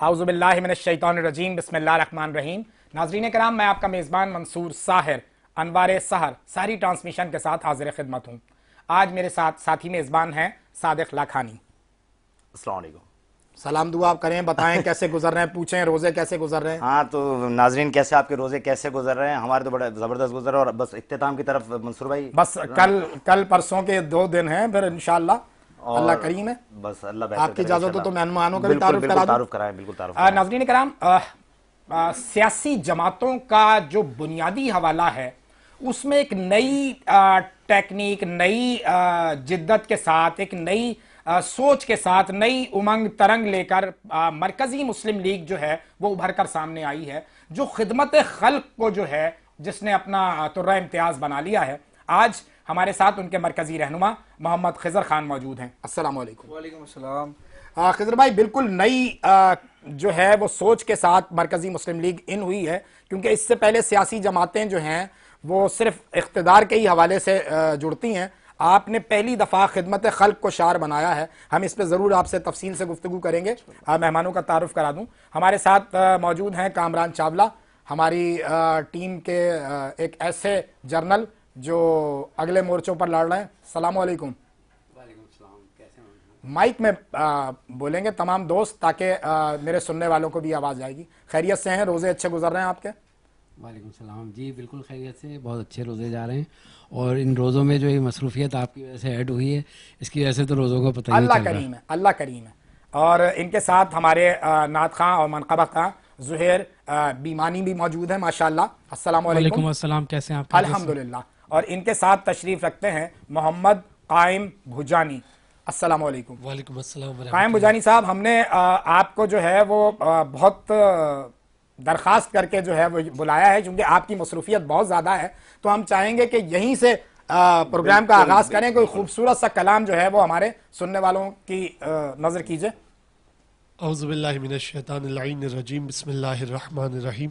आउज़ुबिल्लाहि मिनश्शैतानिर्रजीम बिस्मिल्लाहिर्रहमानिर्रहीम। नाज़रीन कराम, मैं आपका मेज़बान मंसूर साहिर अनवार सहर सारी ट्रांसमिशन के साथ हाजिर खिदमत हूँ। आज मेरे साथ साथी मेज़बान हैं सादिक लाखानी। अस्सलाम वालेकुम। सलाम दुआ आप करें, बताएं कैसे गुजर रहे हैं, पूछें रोज़े कैसे गुजर रहे हैं। हाँ तो नाजरीन, कैसे आपके रोज़े कैसे गुजर रहे हैं? हमारे तो बड़ा ज़बरदस्त गुजर रहे हैं। और बस इख्तिताम की तरफ मंसूर भाई, बस कल कल परसों के 2 दिन हैं, फिर इंशाअल्लाह अल्लाह और करीम है। बस अल्लाह बेहतर आपकी करेगा इजाज़त हो तो इंशाल्लाह। मेहमानों का भी बिल्कुल तारुफ बिल्कुल करा दूँ। तारुफ कराएं, बिल्कुल तारुफ कराएं। नाज़रीन कराम, सियासी जमातों का जो बुनियादी हवाला है उसमें एक नई टेक्निक, नई जिद्दत के साथ, एक नई सोच के साथ, नई उमंग तरंग लेकर मरकजी मुस्लिम लीग जो है वो उभर कर सामने आई है, जो खिदमत खल्क को जो है जिसने अपना तुर्रा इम्तियाज बना लिया है। आज हमारे साथ उनके मरकजी रहनुमा मोहम्मद खिजर खान मौजूद हैं। अस्सलाम वालेकुम। वालेकुम अस्सलाम। खिजर भाई, बिल्कुल नई जो है वो सोच के साथ मरकजी मुस्लिम लीग इन हुई है, क्योंकि इससे पहले सियासी जमातें जो हैं वो सिर्फ इख्तिदार के ही हवाले से जुड़ती हैं। आपने पहली दफ़ा खिदमत खल्क को शार बनाया है। हम इस पर ज़रूर आपसे तफसील से गुफ्तगू करेंगे। मेहमानों का तारुफ करा दूँ, हमारे साथ मौजूद हैं कामरान चावला, हमारी टीम के एक ऐसे जर्नल जो अगले मोर्चों पर लड़ रहे हैं। सलाम वालेकुम। माइक में बोलेंगे तमाम दोस्त, ताकि मेरे सुनने वालों को भी आवाज़ आएगी। खैरियत से हैं? रोज़े अच्छे गुजर रहे हैं आपके? वालेकुम सलाम जी, बिल्कुल खैरियत से, बहुत अच्छे रोज़े जा रहे हैं। और इन रोज़ों में जो ये मसरूफियत आपकी वजह से ऐड हुई है, इसकी वजह से तो रोज़ों का पता ही नहीं अल्लाह चल रहा। करीम है, अल्लाह करीम है। और इनके साथ हमारे नात खां और मनकबा खां जुहैर बीमानी भी मौजूद है माशाअल्लाह। अस्सलाम वालेकुम। वालेकुम अस्सलाम, कैसे हैं आप? खैरियत से? अल्हम्दुलिल्लाह। और इनके साथ तशरीफ़ रखते हैं मोहम्मद कायम भुजानी। अस्सलाम वालेकुम। वालेकुम अस्सलाम कायम वरहमतुल्लाह। भुजानी साहब, हमने आपको जो है वो बहुत दरख्वास्त करके जो है वो बुलाया है, क्योंकि आपकी मसरूफियत बहुत ज़्यादा है। तो हम चाहेंगे कि यहीं से प्रोग्राम का आगाज़ करें। कोई खूबसूरत सा कलाम जो है वो हमारे सुनने वालों की नज़र कीजिए। औज़ु बिल्लाहि मिनश शैतानिर रजीम, बिस्मिल्लाहिर रहमानिर रहीम।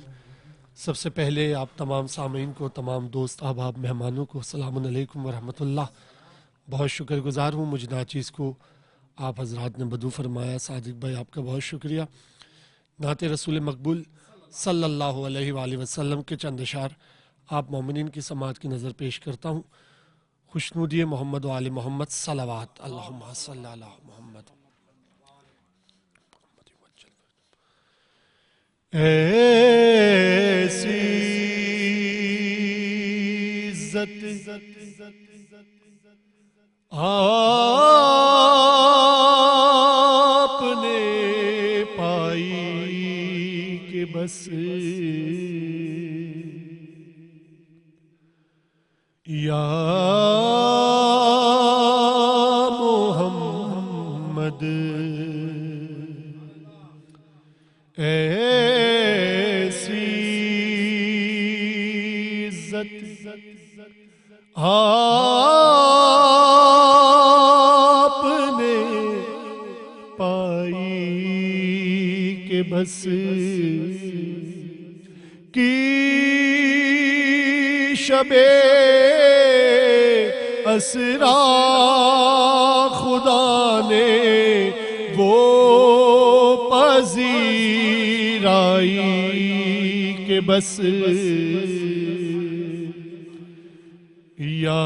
सबसे पहले आप तमाम सामीन को, तमाम दोस्त अहबाब मेहमानों को अस्सलामु अलैकुम वरहमतुल्लाह। बहुत शुक्रगुज़ार हूँ मुझ नाचीज़ को आप हजरात ने बदू फरमाया। सादिक भाई, आपका बहुत शुक्रिया। नाते रसूल मकबूल सल्लल्लाहु अलैहि वसल्लम के चंद अशार आप मोमिनीन की समात की नज़र पेश करता हूँ। खुशनूदी मोहम्मद व आले मोहम्मद सलावत अल्लाहुम्मा सल्ली अला मोहम्मद। ऐसी इज़्ज़त आपने पाई कि बस या मोहम्मद ऐसी इज़्ज़त आपने पाई कि बस की शबे असरा खुदा ने वो पजीराई के बस या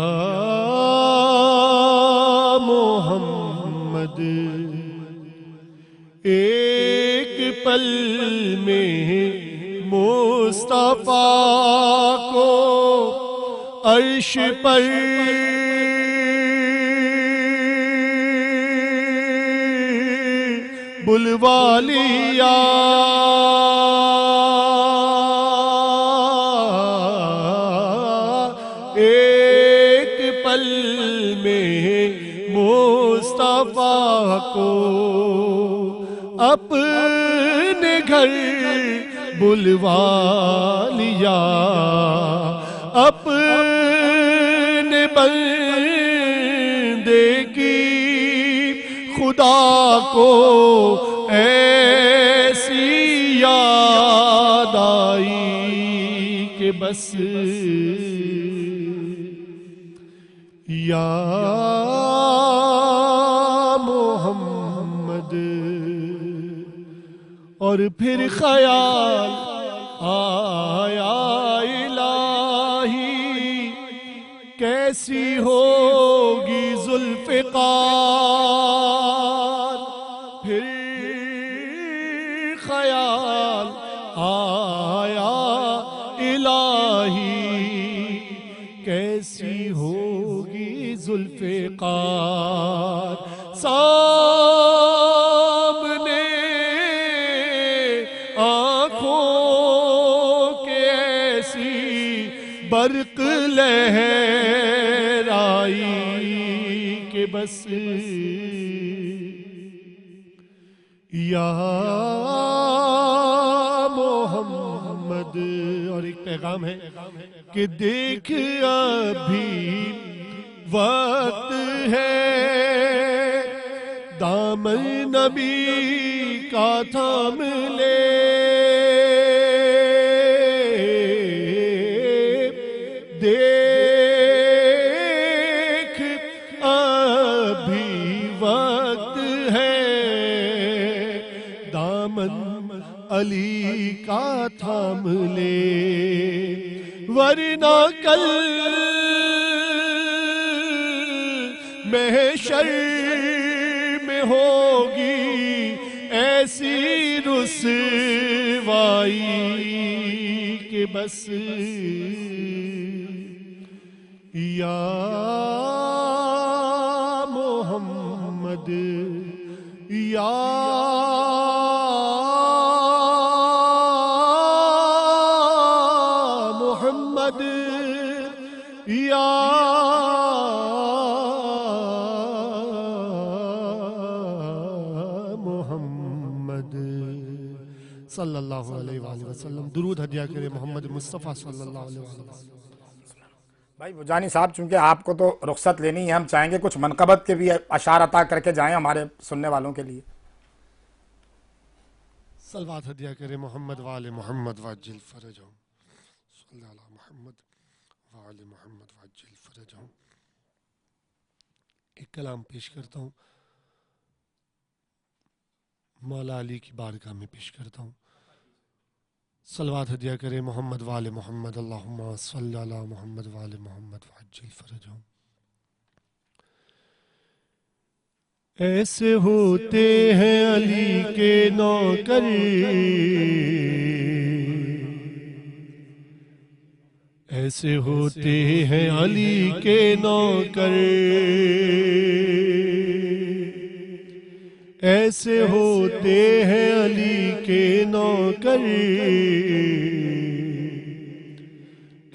मोहम्मद एक पल में मुस्तफा को अर्श पर बुलवा लिया। एक पल में मुस्तफा को अपने घर बुलवा लिया। अपने बंदे की खुदा को ऐसी याद आई कि बस या मोहम्मद। और और फिर ख्याल आया इलाही कैसी होगी जुल्फ़िकार। फिर ख्याल आया इलाही कैसी होगी जुल्फ़िकार। सामने आँखों के ऐसी बर्क लहराई के बस या मोहम्मद। और एक पैगाम है कि देख अभी वक्त है दामन नबी का थाम ले। देख अभी वक्त है दामन अली का थाम ले, वरना कल महशर में होगी ऐसी रुसवाई के बस या मोहम्मद या मोहम्मद या मोहम्मद सल्लल्लाहु अलैहि वसल्लम। दुरूद हदिया करे मोहम्मद मुस्तफ़ा सल्लल्लाहु अलैहि वसल्लम। भाई बुजानी साहब, चूंकि आपको तो रुख्सत लेनी है, हम चाहेंगे कुछ मनकबत के भी अशार अता करके जाएं हमारे सुनने वालों के लिए। सलवात हदिया करे मोहम्मद वाले मोहम्मद वाजिल फरजहू सल्लल्लाहु मोहम्मद वाले मोहम्मद वाजिल फरजहू। एक कलाम पेश करता हूँ, मौला अली की बारगाह में पेश करता हूँ। सलवात हदिया करे मोहम्मद वाले मोहम्मद अल्लाहुम्मा सल्ली अला मोहम्मद वाले मोहम्मद वाजिल फरजहू। ऐसे होते हैं अली के नौकर, ऐसे होते हैं अली के नौकर, ऐसे होते हैं अली के नौकर,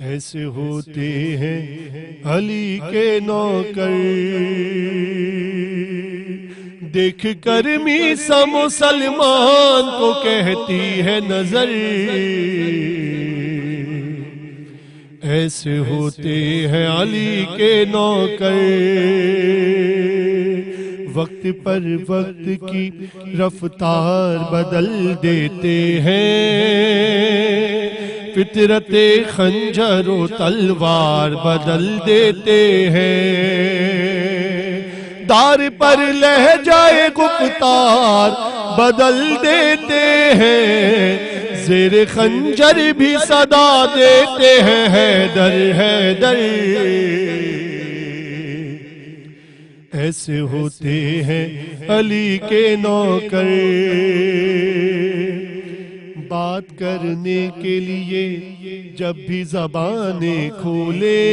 ऐसे होते हैं अली के नौकर। देख कर मीसा मुसलमान को कहती है नजर, ऐसे होते हैं अली के नौकर। वक्त पर वक्त की रफ्तार बदल देते हैं, फितरते खंजर और तलवार बदल देते हैं। दार पर लहजाए गुफ्तार बदल देते हैं, ज़ेर खंजर भी सदा देते हैं हैदर हैदर। ऐसे होते हैं अली के नौकर। बात करने के लिए जब भी ज़बानें खोले,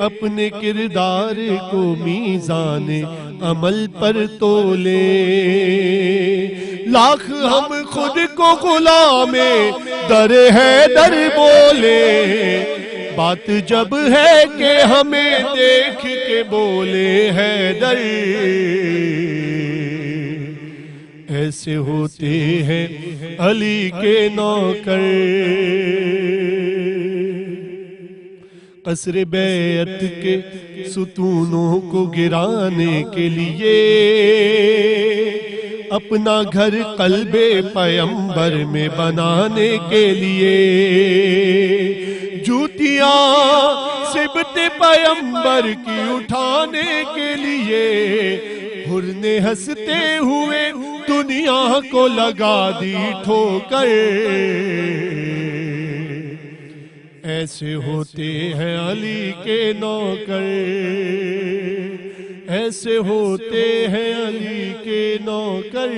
अपने किरदार को मीज़ान अमल पर तोले। लाख हम खुद को गुलामे दर हैदर बोले, बात जब है कि हमें देख के बोले हैदर। ऐसे होते हैं अली के नौकर। कसर बैत के सुतूनों को गिराने के लिए, अपना घर कल्बे पैगंबर में बनाने के लिए, जूतियां सिबते पैगंबर की उठाने के लिए, हुरने हंसते हुए दुनिया को लगा दी ठोकर। ऐसे होते हैं अली के नौकर, ऐसे होते हैं अली के नौकर,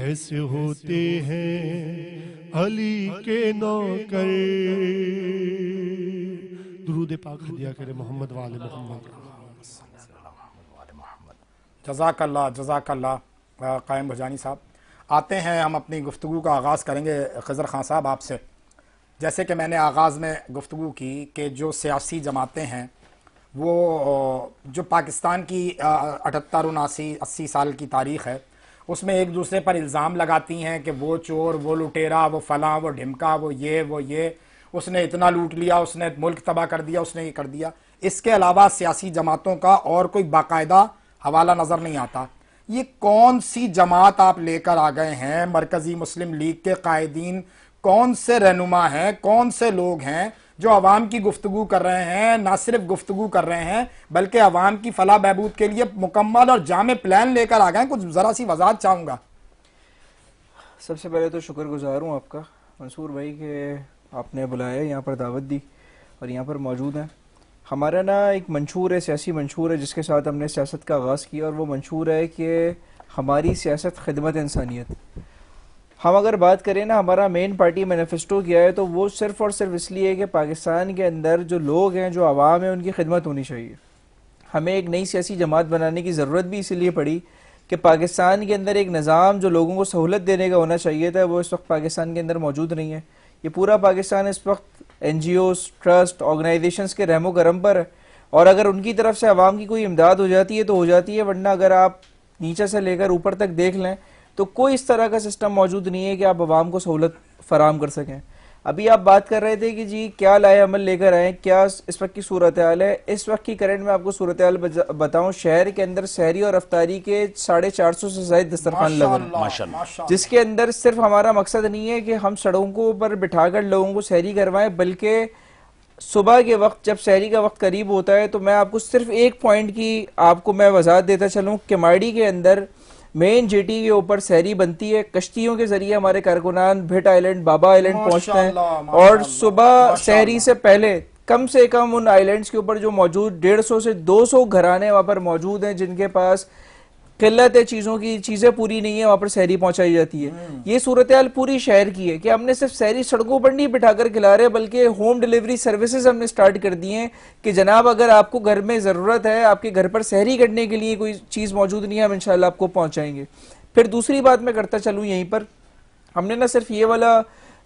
ऐसे होते हैं अली के नौकर। दुरूद पाक हदिया करे मोहम्मद वाले मोहम्मद। जज़ाकल्लाह जज़ाकल्लाह कायम भजानी साहब। आते हैं, हम अपनी गुफ्तगू का आगाज़ करेंगे खज़र खान साहब आपसे। जैसे कि मैंने आगाज़ में गुफ्तगू की कि जो सियासी जमातें हैं वो जो पाकिस्तान की 78 79 80 साल की तारीख़ है उसमें एक दूसरे पर इल्ज़ाम लगाती हैं कि वो चोर, वो लुटेरा, वो फलां, वो ढिमका, वो ये, उसने इतना लूट लिया, उसने मुल्क तबाह कर दिया, उसने ये कर दिया। इसके अलावा सियासी जमातों का और कोई बाकायदा हवाला नज़र नहीं आता। ये कौन सी जमात आप लेकर आ गए हैं? मरकज़ी मुस्लिम लीग के कायदीन कौन से रहनुमा हैं, कौन से लोग हैं जो अवाम की गुफ्तगू कर रहे हैं? ना सिर्फ गुफ्तगू कर रहे हैं बल्कि अवाम की फलाह बहबूद के लिए मुकम्मल और जामे प्लान लेकर आ गए। कुछ ज़रा सी वजाहत चाहूँगा। सबसे पहले तो शुक्रगुजार हूँ आपका मंसूर भाई कि आपने बुलाया, यहाँ पर दावत दी और यहाँ पर मौजूद हैं। हमारा ना एक मंशूर है, सियासी मंशूर है जिसके साथ हमने सियासत का आगाज़ किया और वो मंशूर है कि हमारी सियासत खिदमत इंसानियत। हम अगर बात करें ना, हमारा मेन पार्टी मैनिफेस्टो किया है तो वो सिर्फ़ और सिर्फ इसलिए कि पाकिस्तान के अंदर जो लोग हैं, जो आवाम है, उनकी खिदमत होनी चाहिए। हमें एक नई सियासी जमात बनाने की ज़रूरत भी इसीलिए पड़ी कि पाकिस्तान के अंदर एक निज़ाम जो लोगों को सहूलत देने का होना चाहिए था वो इस वक्त पाकिस्तान के अंदर मौजूद नहीं है। ये पूरा पाकिस्तान इस वक्त NGOs, ट्रस्ट, ऑर्गेनाइजेशंस के रहमो करम पर है और अगर उनकी तरफ से आवाम की कोई इमदाद हो जाती है तो हो जाती है, वरना अगर आप नीचे से लेकर ऊपर तक देख लें तो कोई इस तरह का सिस्टम मौजूद नहीं है कि आप आवाम को सहूलत फराम कर सकें। अभी आप बात कर रहे थे कि जी क्या लाए अमल लेकर आए, क्या इस वक्त की सूरत हाल है। इस वक्त की करंट में आपको सूरत हाल बताऊं, शहर के अंदर सहरी और अफ्तारी के 450 से ज्यादा दस्तरखान लगे हैं, जिसके अंदर सिर्फ हमारा मकसद नहीं है कि हम सड़कों पर बिठाकर लोगों को सहरी करवाएं, बल्कि सुबह के वक्त जब सहरी का वक्त करीब होता है तो मैं आपको सिर्फ एक पॉइंट की आपको मैं वजाहत देता चलूँ। किमाड़ी के अंदर मेन जेटी के ऊपर सहरी बनती है, कश्तियों के जरिए हमारे कारकुनान भिट आइलैंड, बाबा आइलैंड पहुंचते हैं और सुबह सहरी से पहले कम से कम उन आइलैंड्स के ऊपर जो मौजूद 150 से 200 घराने वहां पर मौजूद हैं जिनके पास किल्लत है, चीज़ों की चीज़ें पूरी नहीं है, वहाँ पर सहरी पहुंचाई जाती है। ये सूरत हाल पूरी शहर की है कि हमने सिर्फ सहरी सड़कों पर नहीं बिठाकर खिला रहे बल्कि होम डिलीवरी सर्विसेज हमने स्टार्ट कर दी हैं कि जनाब अगर आपको घर में ज़रूरत है, आपके घर पर सहरी करने के लिए कोई चीज़ मौजूद नहीं है, हम इंशाल्लाह आपको पहुँचाएंगे। फिर दूसरी बात मैं करता चलूँ, यहीं पर हमने ना सिर्फ ये वाला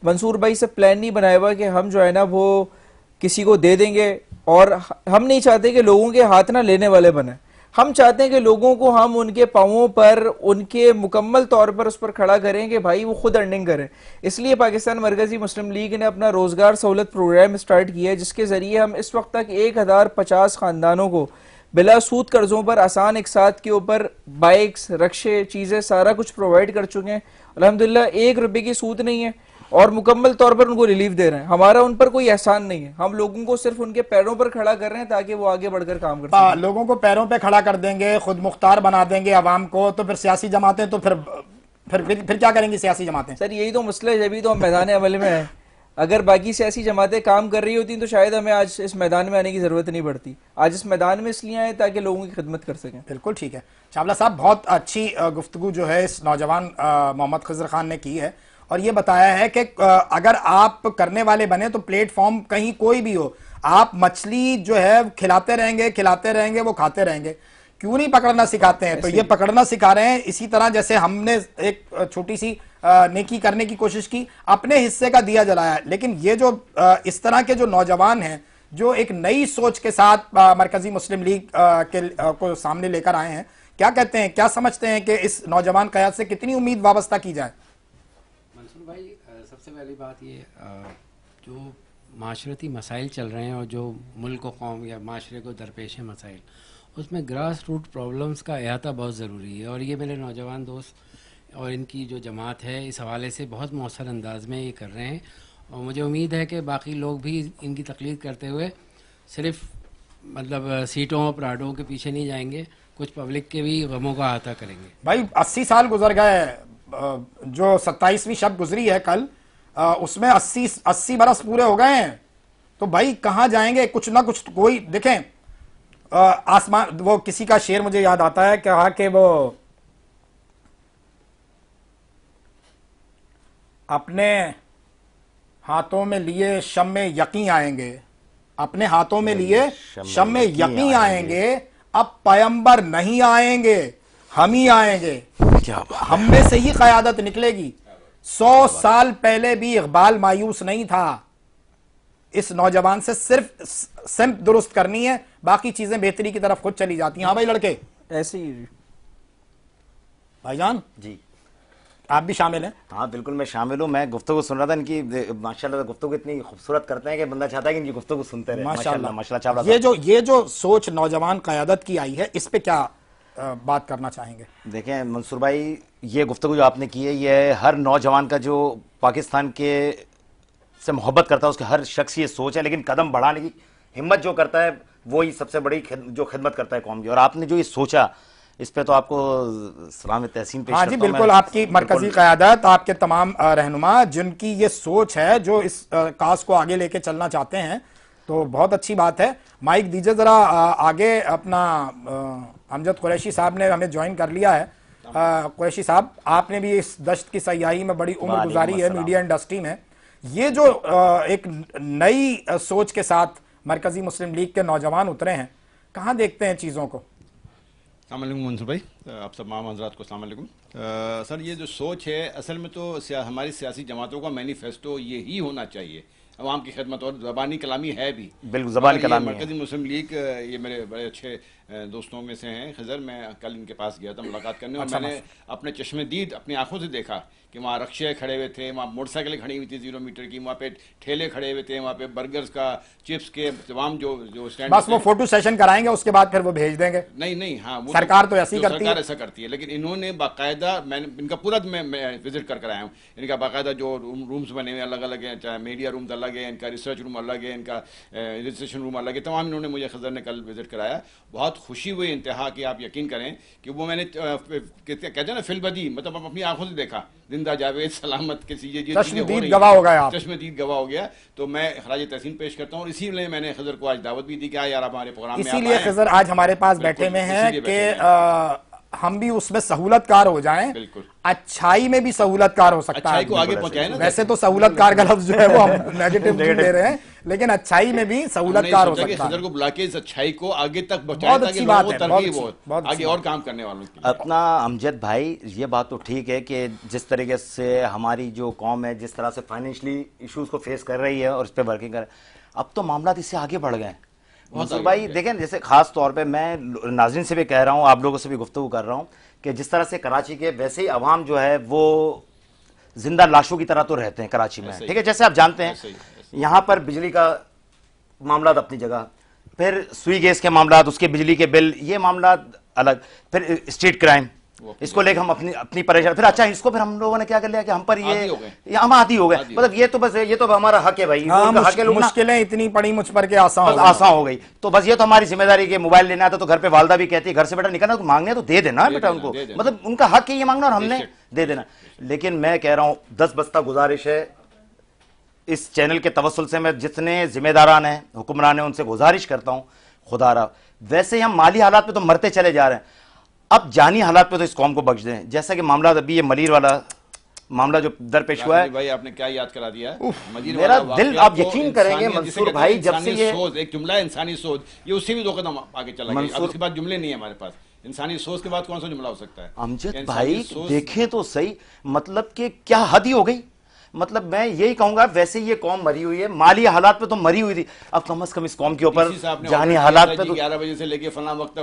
मंसूर भाई से प्लान नहीं बनाया हुआ कि हम जो है ना वो किसी को दे देंगे, और हम नहीं चाहते कि लोगों के हाथ ना लेने वाले बने। हम चाहते हैं कि लोगों को हम उनके पांवों पर, उनके मुकम्मल तौर पर उस पर खड़ा करें कि भाई वो खुद अर्निंग करें। इसलिए पाकिस्तान मरकज़ी मुस्लिम लीग ने अपना रोज़गार सहूलत प्रोग्राम स्टार्ट किया है जिसके ज़रिए हम इस वक्त तक 1050 ख़ानदानों को बिला सूद कर्ज़ों पर आसान एक साथ के ऊपर बाइक्स, रक्शे, चीज़ें सारा कुछ प्रोवाइड कर चुके हैं। अल्हम्दुलिल्लाह 1 रुपये की सूद नहीं है और मुकम्मल तौर पर उनको रिलीफ दे रहे हैं। हमारा उन पर कोई एहसान नहीं है, हम लोगों को सिर्फ उनके पैरों पर खड़ा कर रहे हैं ताकि वो आगे बढ़कर काम कर सकें। लोगों को पैरों पे खड़ा कर देंगे, खुद मुख्तार बना देंगे आवाम को, तो फिर सियासी जमातें तो फिर क्या करेंगी सियासी जमातें? सर यही तो मसला है, जब तो हम मैदान अमल में है। अगर बाकी सियासी जमातें काम कर रही होती तो शायद हमें आज इस मैदान में आने की जरूरत नहीं पड़ती। आज इस मैदान में इसलिए आए ताकि लोगों की खिदमत कर सकें। बिल्कुल ठीक है चावला साहब, बहुत अच्छी गुफ्तगू जो है इस नौजवान मोहम्मद खज़र खान ने की है और ये बताया है कि अगर आप करने वाले बने तो प्लेटफॉर्म कहीं कोई भी हो, आप मछली जो है खिलाते रहेंगे वो खाते रहेंगे। क्यों नहीं पकड़ना सिखाते हैं? तो ये पकड़ना सिखा रहे हैं। इसी तरह जैसे हमने एक छोटी सी नेकी करने की कोशिश की, अपने हिस्से का दिया जलाया, लेकिन ये जो इस तरह के जो नौजवान हैं जो एक नई सोच के साथ मरकजी मुस्लिम लीग को सामने लेकर आए हैं, क्या कहते हैं, क्या समझते हैं कि इस नौजवान क़याद से कितनी उम्मीद वाबस्ता की जाए? मंसूर भाई, सबसे पहली बात ये जो माशरती मसाइल चल रहे हैं और जो मुल्क व कौम या माशरे को दरपेश है मसाइल, उसमें ग्रास रूट प्रॉब्लम्स का अहाता बहुत ज़रूरी है और ये मेरे नौजवान दोस्त और इनकी जो जमात है इस हवाले से बहुत मौसर अंदाज में ये कर रहे हैं और मुझे उम्मीद है कि बाकी लोग भी इनकी तकलीद करते हुए सिर्फ मतलब सीटों और पराडों के पीछे नहीं जाएंगे कुछ पब्लिक के भी गमों का अहाता करेंगे। भाई 80 साल गुजर गए, जो 27वीं शब गुजरी है कल, उसमें 80 बरस पूरे हो गए हैं। तो भाई कहां जाएंगे? कुछ ना कुछ कोई देखें, आसमान, वो किसी का शेर मुझे याद आता है, कहा कि वो अपने हाथों में लिए शम में यकीन आएंगे, अपने हाथों में लिए शम में यकीन आएंगे, अब पैगंबर नहीं आएंगे, हम ही आएंगे, क्या बात। हम में से ही क़यादत निकलेगी। 100 साल पहले भी इकबाल मायूस नहीं था। इस नौजवान से सिर्फ सिम्त दुरुस्त करनी है, बाकी चीजें बेहतरी की तरफ खुद चली जाती हैं। हाँ भाई लड़के, ऐसे ही भाईजान जी आप भी शामिल हैं? हाँ बिल्कुल, मैं शामिल हूँ। मैं गुफ्तगू सुन रहा था इनकी, माशाल्लाह गुफ्तगू इतनी खूबसूरत करते हैं कि बंदा चाहता है कि इनकी गुफ्तगू सुनते रहे। माशाल्लाह माशाल्लाह चावला साहब। ये जो सोच नौजवान क़यादत की आई है, इस पे क्या बात करना चाहेंगे? देखें मंसूर भाई, ये गुफ्तगू जो आपने की है, ये हर नौजवान का जो पाकिस्तान के से मोहब्बत करता है उसके हर शख्स ये सोच है, लेकिन कदम बढ़ाने की हिम्मत जो करता है वो ही सबसे बड़ी जो खिदमत करता है कौम की। और आपने जो ये सोचा, इस पे तो आपको सलाम तहसीन पेश हाँ जी करता हूं बिल्कुल, मैं। आपकी मरकजी क़यादत, आपके तमाम रहनुमा जिनकी ये सोच है, जो इस काज को आगे लेके चलना चाहते हैं, तो बहुत अच्छी बात है। माइक दीजिए जरा आगे। अपना अमजद कुरैशी साहब ने हमें ज्वाइन कर लिया है। कुरैशी साहब, आपने भी इस दश्त की सयाही में बड़ी उम्र गुजारी है मीडिया इंडस्ट्री में। ये जो एक नई सोच के साथ मरकजी मुस्लिम लीग के नौजवान उतरे हैं, कहाँ देखते हैं चीज़ों को? अस्सलाम वालेकुम मंसूर भाई, आप सब माम हज़रात को अस्सलाम वालेकुम। सर, ये जो सोच है, असल में तो हमारी सियासी जमातों का मैनिफेस्टो ये ही होना चाहिए, अवाम की खिदमत, और ज़बानी कलामी है भी। बिल्कुल ज़बानी कलामी है। मरकज़ी मुस्लिम लीग, ये मेरे बड़े अच्छे दोस्तों में से हैं खिज़र। मैं कल इनके पास गया था मुलाकात करने, और मैंने अपने चश्मदीद अपनी आंखों से देखा कि वहाँ रक्शे खड़े हुए थे, वहाँ मोटरसाइकिलें खड़ी हुई थी 0 मीटर की, वहाँ पे ठेले खड़े हुए थे, वहाँ पे बर्गर्स का, चिप्स के तमाम जो स्टैंड। बस वो फोटो सेशन कराएंगे, उसके बाद फिर वो भेज देंगे। नहीं, हाँ, वो सरकार तो ऐसी करती है। सरकार ऐसा करती है, लेकिन इन्होंने बाकायदा, मैंने इनका पूरा मैं विजिट कर आया हूँ। इनका बाकायदा जो रूम्स बने हुए अलग अलग हैं, चाहे मीडिया रूम्स अलग है, इनका रिसर्च रूम अलग है, इनका रजिस्ट्रेशन रूम अलग है, तमाम इन्होंने मुझे खज़र ने कल विजिट कराया। बहुत खुशी हुई इंतहा कि आप यकीन करें कि वो मैंने कहते हैं ना फिल्बदी, मतलब अपनी आंखों से देखा, जिंदा जावेद सलामत किसी ये चश्मदीद गवाह हो गए आप। चश्मदीद गवाह हो गया। तो मैं खराज तहसीन पेश करता हूँ, और इसीलिए मैंने खज़र को आज दावत भी दी कि यार हमारे प्रोग्राम में, इसीलिए खज़र आज हमारे पास बैठे में हैं कि हम भी उसमें सहूलतकार हो जाएं। बिल्कुल, अच्छाई में भी सहूलतकार हो सकता है। अच्छाई को आगे पहुंचाए ना। वैसे तो सहूलतकार का लफ्ज जो है वो हम नेगेटिव ले रहे हैं, लेकिन अच्छाई में भी सहूलतकार हो सकता है। खज़र को बुला के इस अच्छाई को आगे तक बहुत पहुंचाएं, अच्छी ताकि बात लोगों है, को तरगीब हो आगे और काम करने वालों की। अपना अमजद भाई, ये बात तो ठीक है कि जिस तरीके से हमारी जो कौम है, जिस तरह से फाइनेंशियली इश्यूज को फेस कर रही है और इस पर वर्किंग कर, अब तो मामला इससे आगे बढ़ गए। मंसूर भाई देखें, जैसे खास तौर पे मैं नाज़रीन से भी कह रहा हूँ, आप लोगों से भी गुफ्तगू कर रहा हूँ कि जिस तरह से कराची के वैसे ही अवाम जो है वो जिंदा लाशों की तरह तो रहते हैं कराची में, ठीक है। जैसे आप जानते हैं यहाँ पर बिजली का मामला अपनी जगह, फिर सुई गैस के मामला, उसके बिजली के बिल, ये मामला अलग, फिर स्ट्रीट क्राइम, इसको लेकर हम अपनी परेशान, फिर अच्छा इसको फिर हम लोगों ने क्या कर लिया कि हम पर ये हम आदी हो गए। मतलब ये तो बस ये तो हमारा हक है भाई। हाँ, मुश्किलें इतनी पड़ी मुझ पर के आसान हो गई, तो बस ये तो हमारी जिम्मेदारी के मोबाइल लेना आता तो घर पे वालदा भी कहती है घर से बेटा निकलना तो मांगने तो दे देना बेटा उनको, मतलब उनका हक है ये मांगना और हमने दे देना। लेकिन मैं कह रहा हूं 10 बस्ता गुजारिश है इस चैनल के तवस्सुल से, मैं जितने जिम्मेदारान हैं, हुक्मरान हैं, उनसे गुजारिश करता हूं, खुदारा वैसे हम माली हालात पे तो मरते चले जा रहे हैं, अब जानी हालात पे तो इस कौम को बख्श दें। जैसा कि मामला अभी ये मलीर वाला मामला जो दरपेश हुआ है, भाई आपने क्या याद करा दिया मेरा दिल, आप यकीन करेंगे मंसूर भाई, जब से ये सोच, एक जुमला इंसानी सोच, ये उससे भी 2 कदम आगे चला गया। अब इसके बाद जुमले नहीं है हमारे पास, इंसानी सोच के बाद कौन सा जुमला हो सकता है? अमजद भाई देखें तो सही, मतलब कि क्या हद ही हो गई। मतलब मैं यही कहूंगा, वैसे ये कौम मरी हुई है, माली हालात पे तो मरी हुई थी, अब कम से कम इस कौम के ऊपर जानी हालात पे तो 11 बजे से लेके फलां वक्त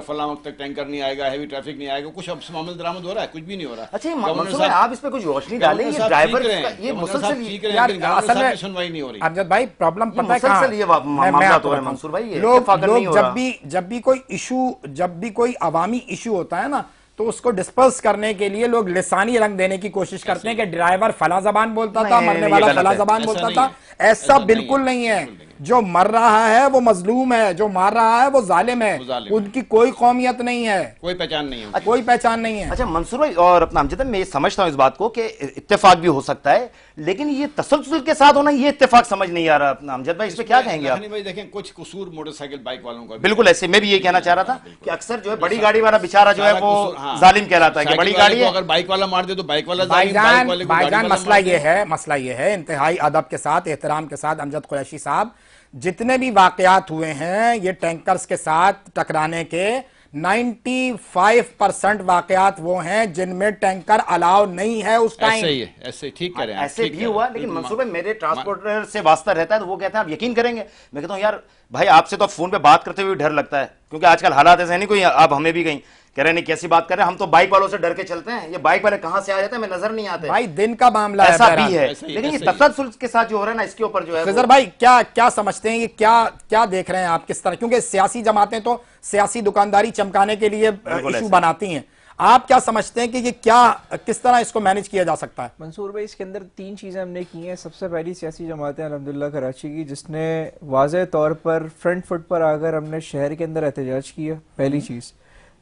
तक टैंकर नहीं आएगा, हैवी ट्रैफिक नहीं आएगा, कुछ अब मामला दरामद हो रहा है, कुछ भी नहीं हो रहा। अच्छा मंसूर आप इस पे कुछ रोशनी डालें, ये ड्राइवर ये मुसलसल सुनवाई नहीं हो रही। अमजद भाई प्रॉब्लम पता है कहां है? ये मामला तो है मंसूर भाई, लोग जब भी कोई इशू, जब भी कोई अवामी इशू होता है ना, तो उसको डिस्पर्स करने के लिए लोग लिसानी रंग देने की कोशिश करते हैं कि ड्राइवर फला जबान बोलता था, मरने वाला फला जबान बोलता था। ऐसा बिल्कुल नहीं है। जो मर रहा है वो मजलूम है, जो मार रहा है वो जालिम है, वो जालिम है। उनकी कोई कौमियत नहीं है, कोई पहचान नहीं है। कोई पहचान नहीं है। अच्छा मंसूर भाई और अपना अमजद, मैं ये समझता हूं इस बात को कि इत्तेफाक भी हो सकता है, लेकिन ये तसलसल के साथ होना, ये इत्तेफाक समझ नहीं आ रहा। अपना अमजद भाई इस पे क्या कहेंगे आप? रहनी भाई देखें, कुछ कसूर मोटरसाइकिल बाइक वालों का भी बिल्कुल ऐसे, मैं भी ये कहना चाह रहा था कि अक्सर जो है बड़ी गाड़ी वाला बेचारा जो है सारा वो कसूर, हाँ। जालिम कहलाता है कि साइकिल बड़ी वाले गाड़ी को है। अगर बाइक वाला मार दे तो बाइक वाला जालिम, बाइक भाईजान वाले को गाड़ी भाईजान वाला मसला मार दे। ये है, मसला ये है, इंतहाई अदब के साथ, एहतराम के साथ अमजद कुरैशी साहब, जितने भी वाकयात हुए हैं ये टैंकर्स के साथ टकराने के 95% वाकयात वो हैं जिनमें टैंकर अलाउ नहीं है उस टाइम। ऐसे ही है, ऐसे ही, ठीक कह रहे हैं, ऐसे ठीक भी कह रहे हुआ, हैं। लेकिन बिल्कुल, मंसूर भाई मेरे ट्रांसपोर्टर से वास्ता रहता है तो वो कहते हैं आप यकीन करेंगे, मैं कहता हूँ यार भाई आपसे तो फोन पे बात करते हुए डर लगता है, क्योंकि आजकल हालात ऐसे नहीं, कोई आप हमें भी कहीं कह रहे नहीं कैसी बात कर रहे हैं, हम तो बाइक वालों से डर के चलते हैं, ये बाइक वाले कहां से आ जाते हैं हमें नजर नहीं आते। भाई दिन का मामला है, ऐसा बहरहाल। भी है, ऐसे ही, लेकिन ये ऐसे ही। तसलसल के साथ जो हो रहा है ना, इसके ऊपर जो है खिजर भाई क्या समझते हैं, ये क्या देख रहे हैं आप, किस तरह, क्योंकि सियासी जमातें तो सियासी दुकानदारी चमकाने के लिए इशू ऐसे। बनाती हैं, आप क्या समझते हैं कि ये किस तरह इसको मैनेज किया जा सकता है? मंसूर भाई इसके अंदर 3 चीज़ें हमने की हैं। सबसे पहली सियासी जमातें अल्हम्दुलिल्लाह कराची की, जिसने वाज़ेह तौर पर फ्रंट फुट पर आकर हमने शहर के अंदर एहतजाज किया। पहली चीज़,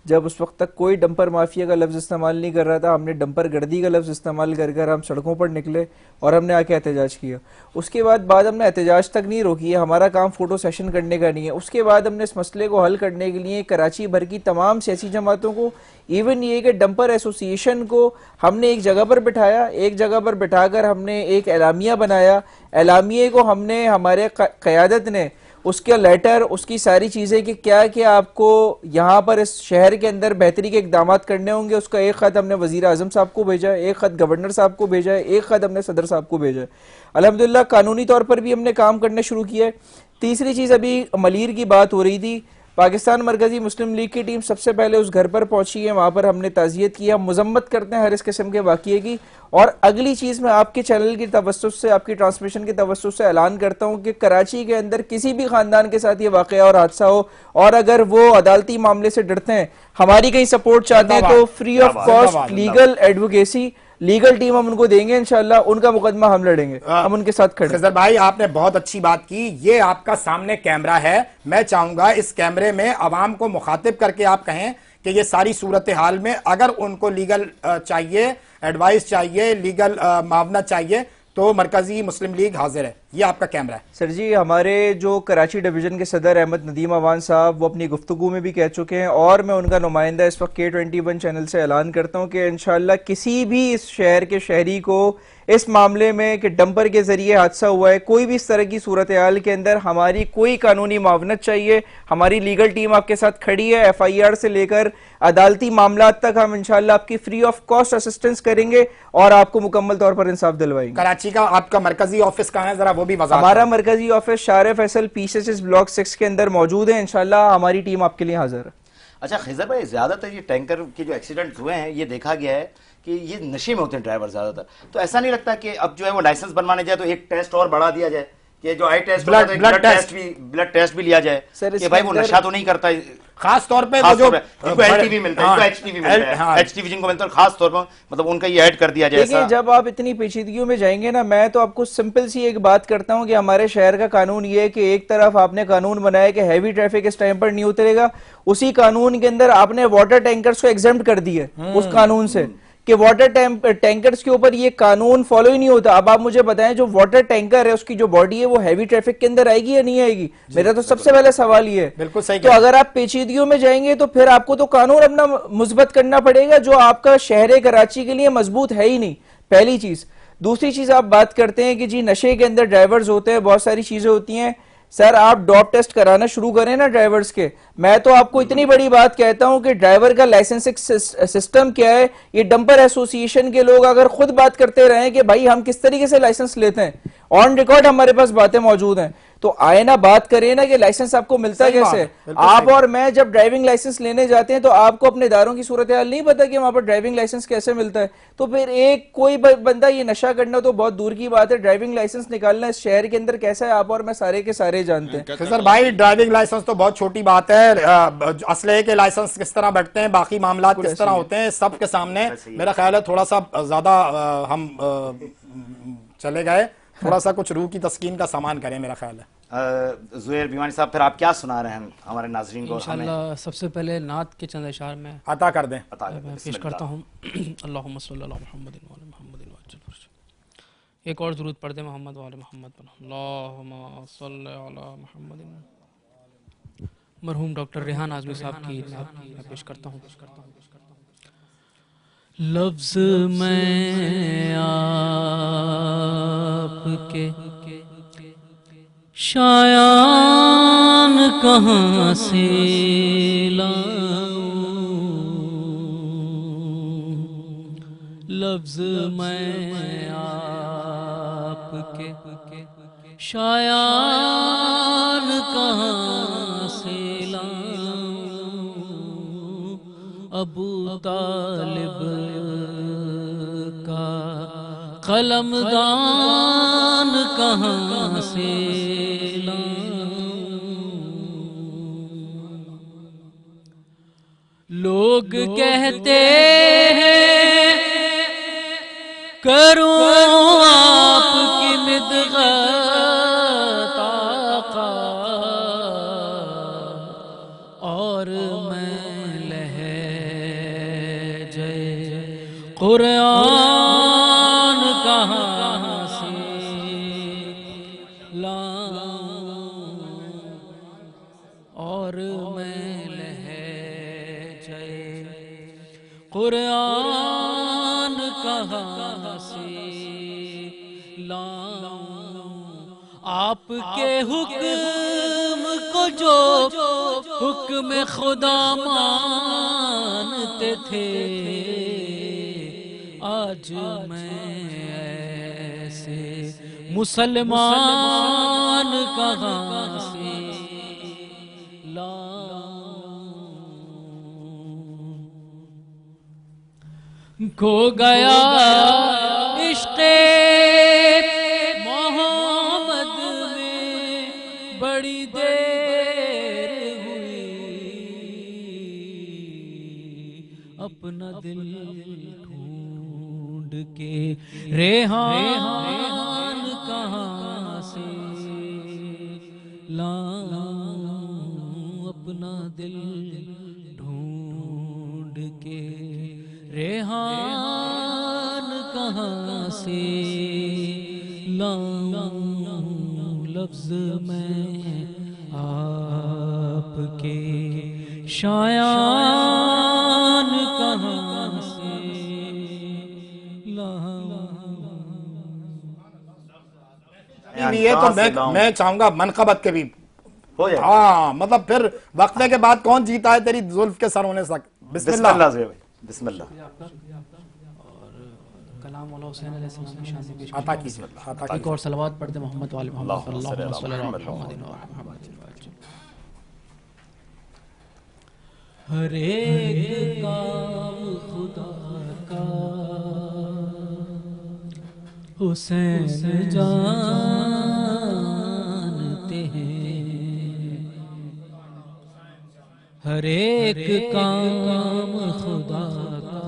जब उस वक्त तक कोई डंपर माफिया का लफ्ज़ इस्तेमाल नहीं कर रहा था, हमने डंपर गर्दी का लफ्ज़ इस्तेमाल कर कर हम सड़कों पर निकले और हमने आके एहतजाज किया। उसके बाद हमने एहतजाज तक नहीं रोकी है, हमारा काम फ़ोटो सेशन करने का नहीं है। उसके बाद हमने इस मसले को हल करने के लिए कराची भर की तमाम सियासी जमातों को, इवन ये कि डंपर एसोसिएशन को हमने एक जगह पर बिठाया, एक जगह पर बिठाकर हमने एक एलामिया बनाया। एलामिया को हमने, हमारे क़यादत ने उसके लेटर, उसकी सारी चीज़ें कि क्या क्या आपको यहाँ पर इस शहर के अंदर बेहतरी के इकदाम करने होंगे, उसका एक ख़त हमने वज़ीर आज़म साहब को भेजा है, एक ख़त गवर्नर साहब को भेजा है, एक ख़त हमने सदर साहब को भेजा है। अल्हम्दुलिल्लाह कानूनी तौर पर भी हमने काम करना शुरू किया है। तीसरी चीज़, अभी मलीर की बात हो रही थी, पाकिस्तान मरकज़ी मुस्लिम लीग की टीम सबसे पहले उस घर पर पहुंची है, वहाँ पर हमने ताज़ियत की, हम मजम्मत करते हैं हर इस किस्म के वाक़ये की। और अगली चीज़ मैं आपके चैनल की तवज्जुह से, आपकी ट्रांसमिशन की तवज्जुह से ऐलान करता हूँ कि कराची के अंदर किसी भी ख़ानदान के साथ ये वाक़या और हादसा हो, और अगर वो अदालती मामले से डरते हैं, हमारी कहीं सपोर्ट चाहते हैं, तो free of cost legal advocacy, legal team हम उनको देंगे इंशाल्लाह, उनका मुकदमा हम लड़ेंगे, हम उनके साथ खड़े हैं। खिजर भाई आपने बहुत अच्छी बात की, ये आपका सामने कैमरा है, मैं चाहूंगा इस कैमरे में अवाम को मुखातिब करके आप कहें कि ये सारी सूरत हाल में अगर उनको लीगल चाहिए, एडवाइस चाहिए, लीगल मावना चाहिए, तो मरकजी मुस्लिम लीग हाजिर है। ये आपका कैमरा है सर जी। हमारे जो कराची डिवीज़न के सदर अहमद नदीम अवान साहब, वो अपनी गुफ्तगू में भी कह चुके हैं, और मैं उनका नुमाइंदा इस वक्त K21 चैनल से ऐलान करता हूं कि इंशाल्लाह किसी भी इस शहर के शहरी को इस मामले में कि डंपर के जरिए हादसा हुआ है, कोई भी इस तरह की सूरत हाल के अंदर हमारी कोई कानूनी मावनत चाहिए, हमारी लीगल टीम आपके साथ खड़ी है। FIR से लेकर अदालती मामला तक हम इंशाल्लाह आपकी फ्री ऑफ कॉस्ट असिस्टेंस करेंगे और आपको मुकम्मल तौर पर इंसाफ दिलवाएंगे। कराची का आपका मरकजी ऑफिस कहाँ है, जरा वो भी वजाहत हमारा करें। मरकजी ऑफिस शारे फैसल PCS ब्लॉक 6 के अंदर मौजूद है। इंशाल्लाह हमारी टीम आपके लिए हाजिर है। अच्छा खिजर भाई, ज्यादातर ये टैंकर के जो एक्सीडेंट हुए हैं, ये देखा गया है कि ये नशे में होते हैं ड्राइवर ज्यादातर, तो ऐसा नहीं लगता कि अब जो है वो लाइसेंस बनवाने जाए तो एक टेस्ट और बढ़ा दिया जाए कि जो आई टेस्ट, ब्लड टेस्ट भी लिया जाए सर, कि इसके भाई वो अंदर- नशा तो नहीं करता, खास तौर पे वो खास जो तौर पे जिनको HTV मिलता है, जिनको HTV मिलता है, HTV जिनको मिलता है, खास तौर पर मतलब उनका ये ऐड कर दिया जाए। देखिए, जब आप इतनी पेचीदगियों में जाएंगे ना, मैं तो आपको सिंपल सी एक बात करता हूं कि हमारे शहर का कानून ये है कि एक तरफ आपने कानून बनाया कि हैवी ट्रैफिक इस टाइम पर नहीं उतरेगा, उसी कानून के अंदर आपने वाटर टैंकर्स को एग्जेम्प्ट कर दिया उस कानून से कि वाटर टैंकर्स के ऊपर ये कानून फॉलो ही नहीं होता। अब आप मुझे बताएं, जो वाटर टैंकर है उसकी जो बॉडी है वो हैवी ट्रैफिक के अंदर आएगी या नहीं आएगी? मेरा तो सबसे पहला सवाल ये है। बिल्कुल सही तो अगर आप पेचीदगियों में जाएंगे तो फिर आपको तो कानून अपना मुस्बत करना पड़ेगा, जो आपका शहर कराची के लिए मजबूत है ही नहीं, पहली चीज। दूसरी चीज, आप बात करते हैं कि जी नशे के अंदर ड्राइवर्स होते हैं, बहुत सारी चीजें होती हैं। सर, आप डॉप टेस्ट कराना शुरू करें ना ड्राइवर्स के। मैं तो आपको इतनी बड़ी बात कहता हूं कि ड्राइवर का लाइसेंसिंग सिस्टम क्या है, ये डंपर एसोसिएशन के लोग अगर खुद बात करते रहे कि भाई हम किस तरीके से लाइसेंस लेते हैं, ऑन रिकॉर्ड हमारे पास बातें मौजूद हैं, तो आए ना बात करें ना कि लाइसेंस आपको मिलता कैसे। आप और मैं जब ड्राइविंग लाइसेंस लेने जाते हैं तो आपको अपने दारों की सूरत हाल नहीं पता कि वहां पर ड्राइविंग लाइसेंस कैसे मिलता है। तो फिर एक कोई बंदा ये नशा करना तो बहुत दूर की बात है, ड्राइविंग लाइसेंस निकालना इस शहर के अंदर कैसा है आप और मैं सारे के सारे जानते हैं। खिजर भाई, ड्राइविंग लाइसेंस तो बहुत छोटी बात है, असलहे के लाइसेंस किस तरह बैठते हैं, बाकी मामला किस तरह होते हैं, सबके सामने मेरा ख्याल है थोड़ा सा ज्यादा हम चले गए, थोड़ा सा कुछ रूह की तस्कीन का सामान करें, मेरा ख्याल है। जुहैर भिवानी साहब, फिर आप क्या सुना रहे हैं हमारे नाजरीन को? हमें इंशाल्लाह सबसे पहले नात के चंद अशार में अता कर दें। मैं पेश करता हूँ। अल्लाहुम्मा सल्ली अला मुहम्मदिन व अला मुहम्मदिन व अज्जल फरज। एक और दुरूद पढ़ दे मोहम्मद व अला मुहम्मद पर। अल्लाहुम्मा सल्ली अला मुहम्मदिन। मरहूम डॉक्टर रेहान आज़मी साहब की नात मैं पेश करता हूँ। लफ्ज़ मैं आपके शायान कहाँ से लाऊं, लफ्ज़ मैं आपके शायान कहाँ से लाऊं, अबू तालिब का कलमदान कहाँ से लाऊं, लोग कहते हैं करूं आपकी मिदगत आका, और मैं लहजे कुरान कहाँ से लाऊं, और मैं लहजे कुरान कहाँ से लाऊं, आपके हुक्म को जो हुक्म खुदा मानते थे, आज मैं ऐसे मुसलमान कहाँ से लाऊं, खो गया इश्क़े मोहम्मद में बड़ी देर हुई, अपना दिल ढूंढ के रेहान कहाँ से लाऊं, अपना दिल ढूंढ के रेहान कहाँ से लाऊं, लफ्ज़ मैं आपके शायान कहाँ से लाऊं। ये तो मैं चाहूंगा मनकबत के भी हो जाए। हाँ, मतलब फिर वक्फे के बाद कौन जीता है तेरी जुल्फ के सर होने तक। बिस्मिल्लाह। बिस्मिल्लाह जुहैर भाई, बिस्मिल्लाह। कलाम मौला हुसैन अलैहिस्सलाम की शान में पेश अता कीजिए, अता एक और सलवात पढ़ दे मोहम्मद वाले मोहम्मद सल्लल्लाहु अलैहि वसल्लम। हर एक काम खुदा का हुसैन जानते हैं, हर एक काम खुदा का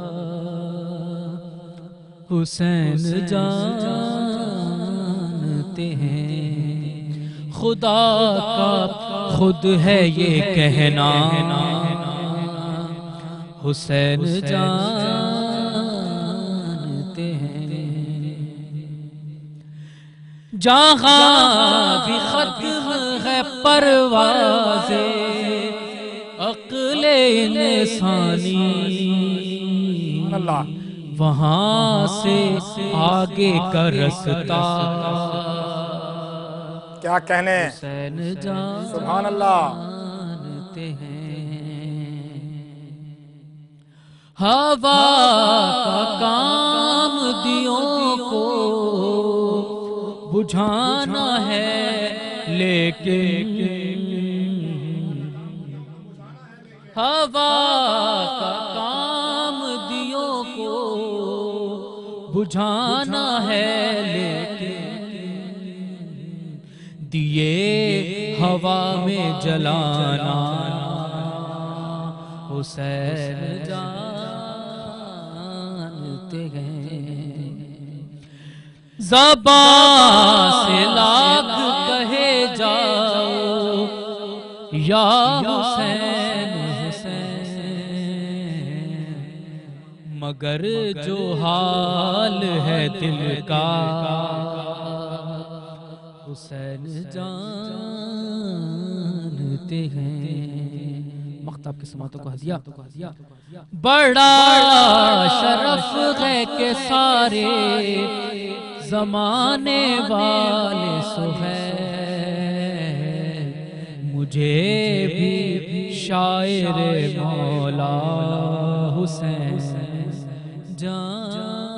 हुसैन जानते हैं, खुदा का खुद है ये कहना, हुसैन जानते हैं, जहाँ भी खत्म है परवाज़े अक़्ले इंसानी, अल्लाह। वहाँ से आगे का रास्ता क्या कहने, हुसैन सुभान अल्लाह। जानते हैं, हवा का काम दियों को बुझाना है, लेकिन हवा का काम दियों को बुझाना है, लेकिन दिए हवा में जलाना हुसैन जानते हैं, ज़बां से लाख कहे जा या हुसैन मगर जो हाल है दिल का हुसैन जानते हैं। मख्ताब के समातों को हदिया। बड़ा शरफ है के सारे जमाने वाले सुहैल मुझे भी शायर मौला हुसैन जानते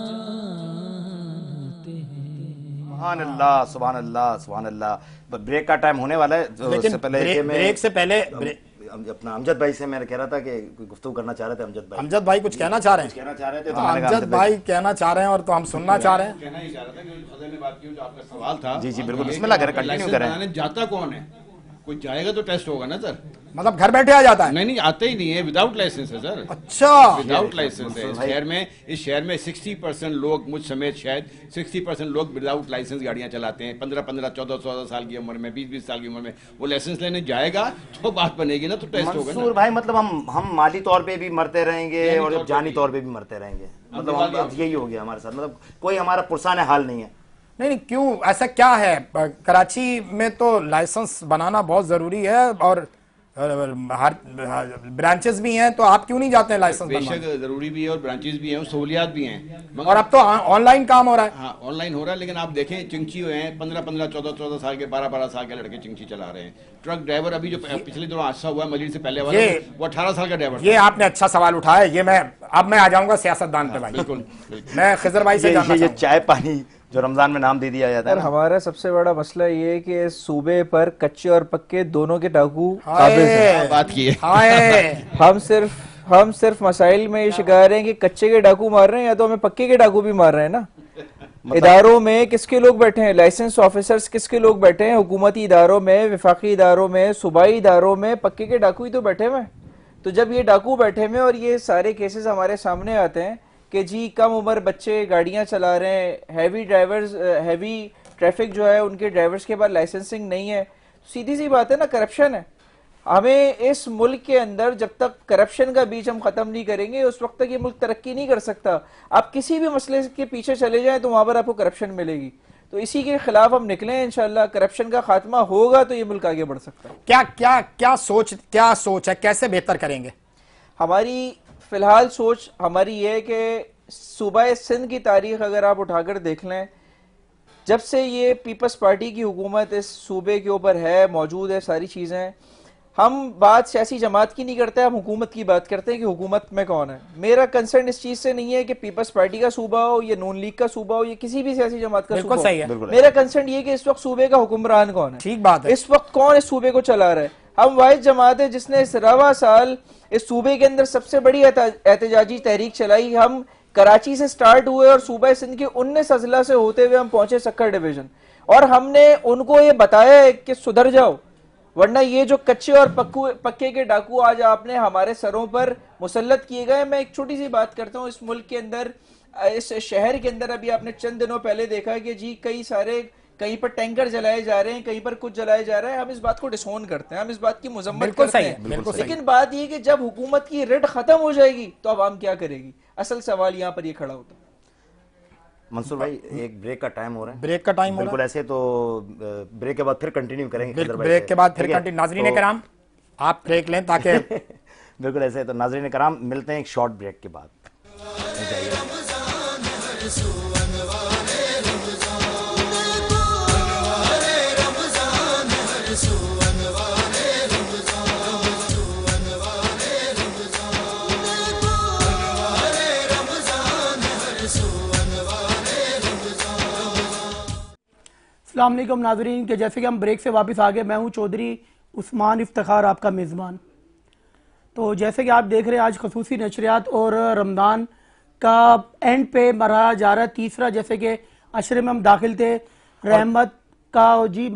हैं। सुभान अल्लाह, सुभान अल्लाह, सुभान अल्लाह। ब्रेक का टाइम होने वाला है। लेकिन उससे पहले ब्रेक से पहले अपना अमजद भाई से मैं कह रहा था कि गुफ्तगू करना चाह रहे थे। अमजद भाई कुछ कहना चाह रहे हैं। कहना चाह रहे थे तो मैंने कहा अमजद भाई कहना चाह रहे हैं और तो हम सुनना चाह रहे हैं। कहना ही चाह रहा था कि फजल ने बात की जो आपका सवाल था। जी बिल्कुल, बिस्मिल्लाह करें, कंटिन्यू करें। जाता कौन है? कोई जाएगा तो टेस्ट होगा ना सर। मतलब घर बैठे आ जाता है? नहीं आते ही नहीं है, विदाउट लाइसेंस है सर। अच्छा, विदाउट लाइसेंस है। इस शहर में 60% लोग, मुझ समेत शायद 60% लोग विदाउट लाइसेंस गाड़ियां चलाते हैं। 15-15, 14-14 साल की उम्र में, 20-20 साल की उम्र में। वो लाइसेंस लेने जाएगा तो बात बनेगी ना, तो टेस्ट होगा मंसूर भाई, मतलब हम माली तौर पे भी मरते रहेंगे और जानी तौर पे भी मरते रहेंगे। मतलब यही हो गया हमारे साथ। मतलब कोई हमारा पुरसान हाल नहीं है। नहीं, क्यों, ऐसा क्या है? कराची में तो लाइसेंस बनाना बहुत जरूरी है और हर ब्रांचेस भी हैं, तो आप क्यों नहीं जाते हैं लाइसेंस बनवाने? बेशक जरूरी भी है और ब्रांचेस भी हैं, सहूलियात भी हैं। और अब तो ऑनलाइन काम हो रहा है। हाँ, ऑनलाइन हो रहा है, लेकिन आप देखें चिंची हुए हैं 15-15, 14-14 साल के, 12-12 साल के लड़के चिंची चला रहे हैं। ट्रक ड्राइवर अभी जो पिछले दिनों हादसा हुआ मजीद से पहले वाला, वो 18 साल का ड्राइवर। ये आपने अच्छा सवाल उठाया। ये मैं आ जाऊंगा सियासतदान पे भाई। बिल्कुल। मैं खिजर भाई से जानना ये चाय पानी जो रमजान में नाम दे दिया जाता है। हमारा सबसे बड़ा मसला ये है कि सूबे पर कच्चे और पक्के दोनों के डाकू काबिज हैं। बात की है। हम सिर्फ मसाइल में ये शिकार हैं कि कच्चे के डाकू मार रहे हैं या तो हमें पक्के के डाकू भी मार रहे हैं ना। इदारों में किसके लोग बैठे हैं? लाइसेंस ऑफिसर्स किसके लोग बैठे हैं? हुकूमती इदारों में, विफाकी इदारों में, सूबाई इदारों में पक्के के डाकू ही तो बैठे हुए हैं। तो जब ये डाकू बैठे हुए और ये सारे केसेस हमारे सामने आते हैं कि जी कम उम्र बच्चे गाड़ियां चला रहे हैं, हैवी ट्रैफिक जो है उनके ड्राइवर्स के पास लाइसेंसिंग नहीं है, सीधी सी बात है ना, करप्शन है। हमें इस मुल्क के अंदर जब तक करप्शन का बीज हम खत्म नहीं करेंगे उस वक्त तक ये मुल्क तरक्की नहीं कर सकता। आप किसी भी मसले के पीछे चले जाएं तो वहां पर आपको करप्शन मिलेगी। तो इसी के खिलाफ हम निकले, इंशाल्लाह करप्शन का खात्मा होगा तो ये मुल्क आगे बढ़ सकता है। क्या सोच है, कैसे बेहतर करेंगे? हमारी फिलहाल सोच हमारी ये है कि सूबा सिंध की तारीख अगर आप उठाकर देख लें, जब से ये पीपल्स पार्टी की हुकूमत इस सूबे के ऊपर है, मौजूद है, सारी चीज़ें, हम बात सियासी जमात की नहीं करते, हम हुकूमत की बात करते हैं कि हुकूमत में कौन है। मेरा कंसर्न इस चीज़ से नहीं है कि पीपल्स पार्टी का सूबा हो, या नून लीग का सूबा हो, या किसी भी सियासी जमात का सूबा हो। मेरा कंसर्न ये कि इस वक्त सूबे का हुक्मरान कौन है। ठीक बात है। इस वक्त कौन इस सूबे को चला रहा है? हम वाहिद जमात है जिसने इस रवा साल इस सूबे के अंदर सबसे बड़ी एहतजाजी तहरीक चलाई। हम कराची से स्टार्ट हुए और सूबा सिंध के 19 अजला से होते हुए हम पहुंचे सक्कर डिवीजन, और हमने उनको ये बताया है कि सुधर जाओ, वरना ये जो कच्चे और पक्के के डाकू आज आपने हमारे सरों पर मुसल्लत किए गए। मैं एक छोटी सी बात करता हूँ, इस मुल्क के अंदर, इस शहर के अंदर अभी आपने चंद दिनों पहले देखा कि जी कहीं पर टैंकर जलाए जा रहे हैं, कहीं पर कुछ जलाए जा रहा है। हम इस बात को डिसोन करते हैं, हम इस बात की मुजम्मत करते हैं, लेकिन बात ये कि जब हुकूमत की रिट खत्म हो जाएगी तो आवाम क्या करेगी? असल सवाल यहाँ पर ये खड़ा होता है। मंसूर भाई, एक ब्रेक का टाइम हो रहा है। ब्रेक का टाइम हो रहा है। बिल्कुल, ऐसे तो ब्रेक के बाद फिर कंटिन्यू करेंगे। ब्रेक के बाद फिर कंटिन्यू। नाज़रीन कराम, आप ब्रेक लें ताकि बिल्कुल ऐसे। तो नाज़रीन कराम, मिलते हैं एक शॉर्ट ब्रेक के बाद। अस्सलाम वालेकुम नाज़रीन, के जैसे कि हम ब्रेक से वापस आ गए, मैं हूं चौधरी उस्मान इफ्तिखार, आपका मेज़बान। तो जैसे कि आप देख रहे हैं आज खसूसी नशरियात और रमज़ान का एंड पे मरहा जा रहा है, तीसरा, जैसे कि अशरे में हम दाखिल थे, रहमत का जी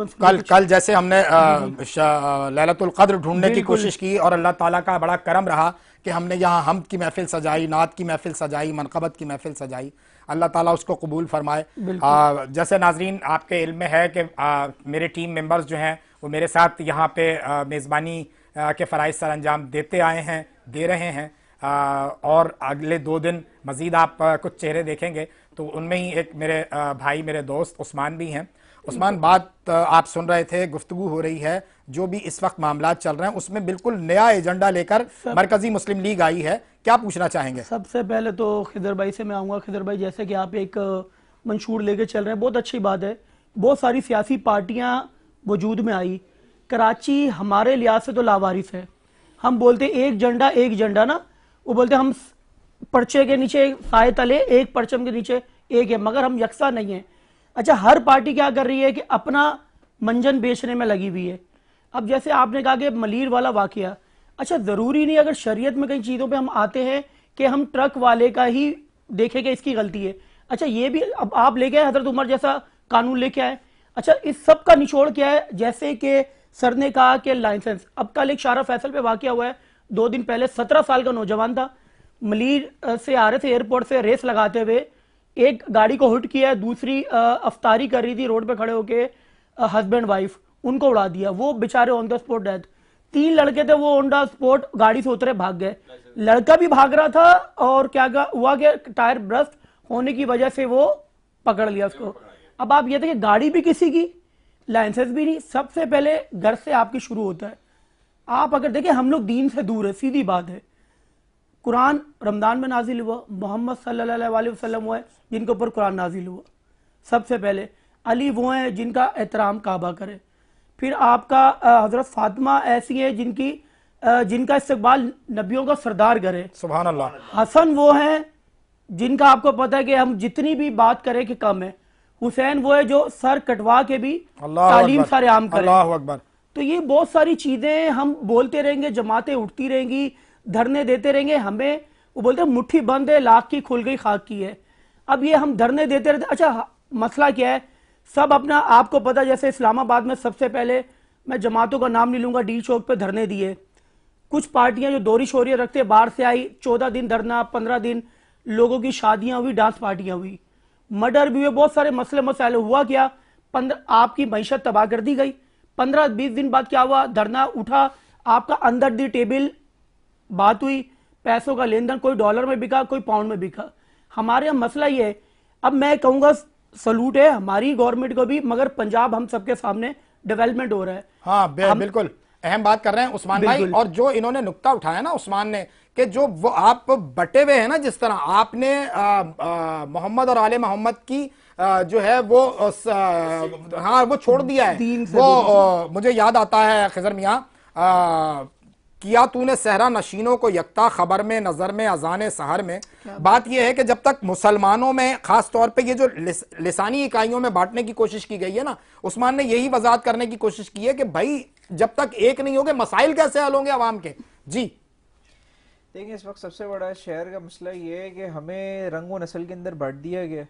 कल जैसे हमने लैलतुल कद्र ढूंढने की कोशिश की और अल्लाह ताला का बड़ा करम रहा कि हमने यहाँ हमद की महफिल सजाई, नात की महफिल सजाई, मनक़बत की महफिल सजाई, अल्लाह ताला उसको कबूल फरमाए। जैसे नाजरीन आपके इल्म में है कि मेरे टीम मेंबर्स जो हैं वो मेरे साथ यहाँ पे मेज़बानी के फ़राइज़ सर अंजाम देते आए हैं, दे रहे हैं, और अगले 2 दिन मज़ीद आप कुछ चेहरे देखेंगे तो उनमें ही एक मेरे भाई, मेरे दोस्त उस्मान भी हैं। उस्मान, बात आप सुन रहे थे, गुफ्तगू हो रही है, जो भी इस वक्त मामला चल रहे हैं उसमें बिल्कुल नया एजेंडा लेकर मरकजी मुस्लिम लीग आई है, क्या पूछना चाहेंगे? सबसे पहले तो खिदर भाई से मैं आऊँगा। खिदर भाई, जैसे कि आप एक मंशूर लेके चल रहे हैं, बहुत अच्छी बात है। बहुत सारी सियासी पार्टियाँ वजूद में आई, कराची हमारे लिहाज से तो लावारिस है। हम बोलते एक झंडा ना, वो बोलते हम पर्चे के नीचे साए तले एक परचम के नीचे एक है, मगर हम यकसा नहीं है। अच्छा, हर पार्टी क्या कर रही है कि अपना मंजन बेचने में लगी हुई है। अब जैसे आपने कहा कि मलीर वाला वाकया, अच्छा ज़रूरी नहीं, अगर शरीयत में कई चीज़ों पे हम आते हैं कि हम ट्रक वाले का ही देखें कि इसकी गलती है। अच्छा, ये भी अब आप लेके आए, हजरत उमर जैसा कानून लेके आए। अच्छा, इस सब का निचोड़ क्या है? जैसे कि सर ने कहा कि लाइसेंस, अब कल एक शारा फैसल पे वाकया हुआ है, 2 दिन पहले 17 साल का नौजवान था, मलीर से आ रहे थे एयरपोर्ट से रेस लगाते हुए, एक गाड़ी को हिट किया, दूसरी अफ्तारी कर रही थी रोड पे खड़े होके, हस्बैंड वाइफ, उनको उड़ा दिया, वो बेचारे ऑन द स्पॉट डेथ। 3 लड़के थे, वो ऑन द स्पॉट गाड़ी से उतरे, भाग गए। लड़का भी भाग रहा था और क्या हुआ कि टायर ब्रस्ट होने की वजह से वो पकड़ लिया उसको। अब आप ये थे कि गाड़ी भी किसी की, लाइसेंस भी नहीं। सबसे पहले घर से आपकी शुरू होता है। आप अगर देखें, हम लोग दीन से दूर है, सीधी बात है। कुरान रमजान में नाजिल हुआ, मोहम्मद सल्लल्लाहु अलैहि वसल्लम वो है जिनके ऊपर कुरान नाजिल हुआ। सबसे पहले अली वो हैं जिनका एहतराम काबा करे। फिर आपका हजरत फातिमा ऐसी है जिनका इस्तकबाल नबियों का सरदार करे, सुभान अल्लाह। हसन वो हैं जिनका आपको पता है कि हम जितनी भी बात करें कि कम है। हुसैन वो है जो सर कटवा के भी तालीम सारे आम करें। अल्लाह अकबर। तो ये बहुत सारी चीजें हम बोलते रहेंगे, जमातें उठती रहेंगी, धरने देते रहेंगे। हमें वो बोलते हैं मुट्ठी बंद है, लाख की खुल गई खाक की है। अब ये हम धरने देते रहते। अच्छा, मसला क्या है? सब अपना, आपको पता, जैसे इस्लामाबाद में सबसे पहले, मैं जमातों का नाम नहीं लूंगा, डी चौक पे धरने दिए। कुछ पार्टियां जो दोहरी शोरिया रखते, बाहर से आई, 14 दिन धरना, 15 दिन लोगों की शादियां हुई, डांस पार्टियां हुई, मर्डर भी हुए, बहुत सारे मसले मसाइल। हुआ क्या? आपकी मैशत तबाह कर दी गई। 15-20 दिन बाद क्या हुआ? धरना उठा, आपका अंदर दी टेबल बात हुई, पैसों का लेन देन, कोई डॉलर में बिका, कोई पाउंड में बिका। हमारे यहाँ मसला ये है। अब मैं कहूंगा सलूट है हमारी गवर्नमेंट को भी, मगर पंजाब हम सबके सामने डेवलपमेंट हो रहा है। हाँ, बिल्कुल अहम बात कर रहे हैं उस्मान भाई। और जो इन्होंने नुक्ता उठाया ना उस्मान ने, कि जो वो आप बटे हुए हैं ना, जिस तरह आपने मोहम्मद और आले मोहम्मद की जो है वो हाँ वो छोड़ दिया है। वो मुझे याद आता है खिजर मियाँ, किया तूने सहरा नशीनों को यकता, खबर में नजर में अजान सहर में। बात यह है कि जब तक मुसलमानों में खास तौर पे ये जो लिसानी इकाइयों में बांटने की कोशिश की गई है ना, उस्मान ने यही वजाहत करने की कोशिश की है कि भाई जब तक एक नहीं होंगे मसाइल कैसे हल होंगे अवाम के। जी देखिए, इस वक्त सबसे बड़ा शहर का मसला ये है कि हमें रंगो नस्ल के अंदर बांट दिया गया,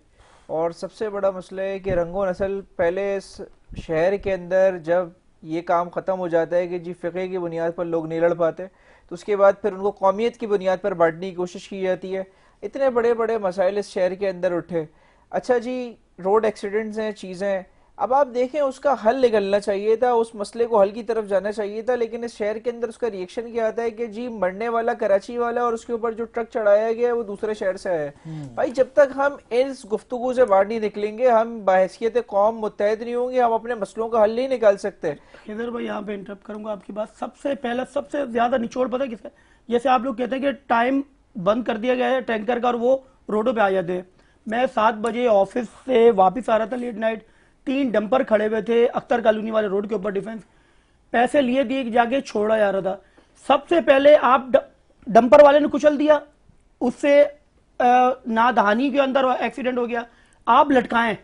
और सबसे बड़ा मसला है कि रंगो नस्ल पहले इस शहर के अंदर जब ये काम ख़त्म हो जाता है कि जी फ़िक़े की बुनियाद पर लोग नहीं लड़ पाते, तो उसके बाद फिर उनको कौमियत की बुनियाद पर बांटने की कोशिश की जाती है। इतने बड़े बड़े मसाइल इस शहर के अंदर उठे। अच्छा जी, रोड एक्सीडेंट्स हैं, चीज़ें हैं, अब आप देखें उसका हल निकलना चाहिए था, उस मसले को हल की तरफ जाना चाहिए था, लेकिन इस शहर के अंदर उसका रिएक्शन क्या आता है कि जी मरने वाला कराची वाला और उसके ऊपर जो ट्रक चढ़ाया गया है वो दूसरे शहर से आया है। भाई जब तक हम इस गुफ्तगू से बाहर नहीं निकलेंगे, हम बाहसियत कौम मुत्तहद नहीं होंगे, हम अपने मसलों का हल नहीं निकाल सकते। इधर भाई यहाँ पे इंटरप्ट करूंगा आपकी बात। सबसे पहला सबसे ज्यादा निचोड़ पता है किसका? जैसे आप लोग कहते हैं कि टाइम बंद कर दिया गया है टैंकर का और वो रोडों पे आ जाते हैं। मैं 7 बजे ऑफिस से वापस आ रहा था लेट नाइट, 3 डंपर खड़े हुए थे अख्तर कॉलोनी वाले रोड के ऊपर, डिफेंस, पैसे लिए दिए जाके छोड़ा जा रहा था। सबसे पहले आप डंपर वाले ने कुचल दिया, उससे नादहानी के अंदर एक्सीडेंट हो गया। आप लटकाएं,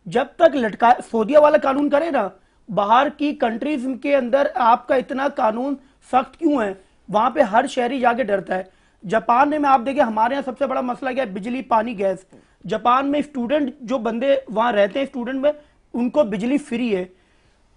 जब तक लटका सऊदीया वाला कानून करे ना, बाहर की कंट्रीज के अंदर आपका इतना कानून सख्त क्यों है? वहां पे हर शहरी जाके डरता है। जापान में आप देखें, हमारे यहाँ सबसे बड़ा मसला क्या है? बिजली, पानी, गैस। जापान में स्टूडेंट जो बंदे वहां रहते हैं, स्टूडेंट में उनको बिजली फ्री है।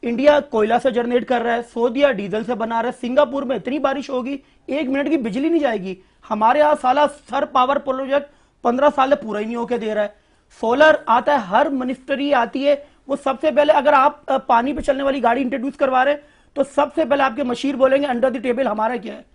इंडिया कोयला से जनरेट कर रहा है, सऊदीया डीजल से बना रहा है, सिंगापुर में इतनी बारिश होगी 1 मिनट की बिजली नहीं जाएगी। हमारे यहाँ साला सर पावर प्रोजेक्ट 15 साल से पूरा ही नहीं होके दे रहा है। सोलर आता है, हर मिनिस्ट्री आती है, वो सबसे पहले अगर आप पानी पे चलने वाली गाड़ी इंट्रोड्यूस करवा रहे हैं तो सबसे पहले आपके मशीर बोलेंगे अंडर द टेबल हमारा क्या है।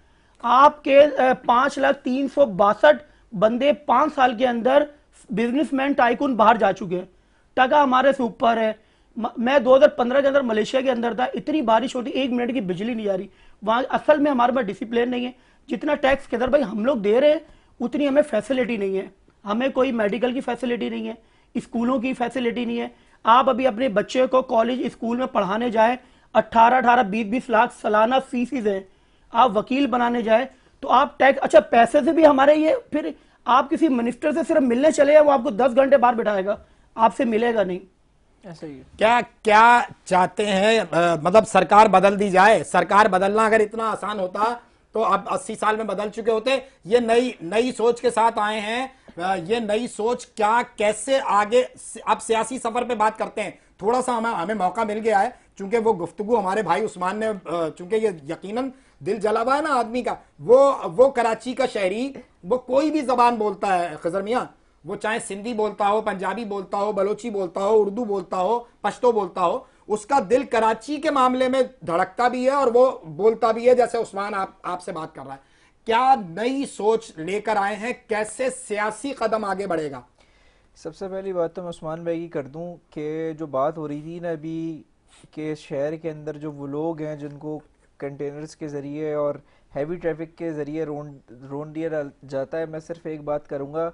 आपके 5,362,000 बंदे 5 साल के अंदर बिजनेसमैन टाइकून बाहर जा चुके हैं, टका हमारे से ऊपर है। मैं 2015 के अंदर मलेशिया के अंदर था, इतनी बारिश होती 1 मिनट की बिजली नहीं आ रही। वहां असल में हमारे पास डिसिप्लिन नहीं है। जितना टैक्स किधर भाई हम लोग दे रहे हैं उतनी हमें फैसिलिटी नहीं है। हमें कोई मेडिकल की फैसिलिटी नहीं है, स्कूलों की फैसिलिटी नहीं है। आप अभी अपने बच्चे को कॉलेज स्कूल में पढ़ाने जाए 18-18, 20-20 लाख सालाना फीसिस है। आप वकील बनाने जाए तो आप टैक्स, अच्छा पैसे से भी हमारे ये, फिर आप किसी मिनिस्टर से सिर्फ मिलने चले हैं, वो आपको 10 घंटे बाहर बिठाएगा, आपसे मिलेगा नहीं। ऐसा ही है। क्या क्या चाहते हैं, मतलब सरकार बदल दी जाए? सरकार बदलना अगर इतना आसान होता तो अब 80 साल में बदल चुके होते। ये नई सोच के साथ आए हैं। ये नई सोच क्या, कैसे आगे, अब सियासी सफर पे बात करते हैं। थोड़ा सा हमें मौका मिल गया है, चूंकि वो गुफ्तगू हमारे भाई उस्मान ने, चूंकि ये यकीनन दिल जला हुआ है ना आदमी का, वो कराची का शहरी, वो कोई भी जबान बोलता है खजर मियां, वो चाहे सिंधी बोलता हो, पंजाबी बोलता हो, बलोची बोलता हो, उर्दू बोलता हो, पश्तो बोलता हो, उसका दिल कराची के मामले में धड़कता भी है और वो बोलता भी है जैसे उस्मान आपसे बात कर रहा है। क्या नई सोच लेकर आए हैं, कैसे सियासी कदम आगे बढ़ेगा? सबसे पहली बात तो मैं उस्मान भाई की कर दूं कि जो बात हो रही थी ना अभी के शहर के अंदर जो वो लोग हैं जिनको कंटेनर्स के ज़रिए और हैवी ट्रैफिक के ज़रिए रोन दिया जाता है, मैं सिर्फ एक बात करूंगा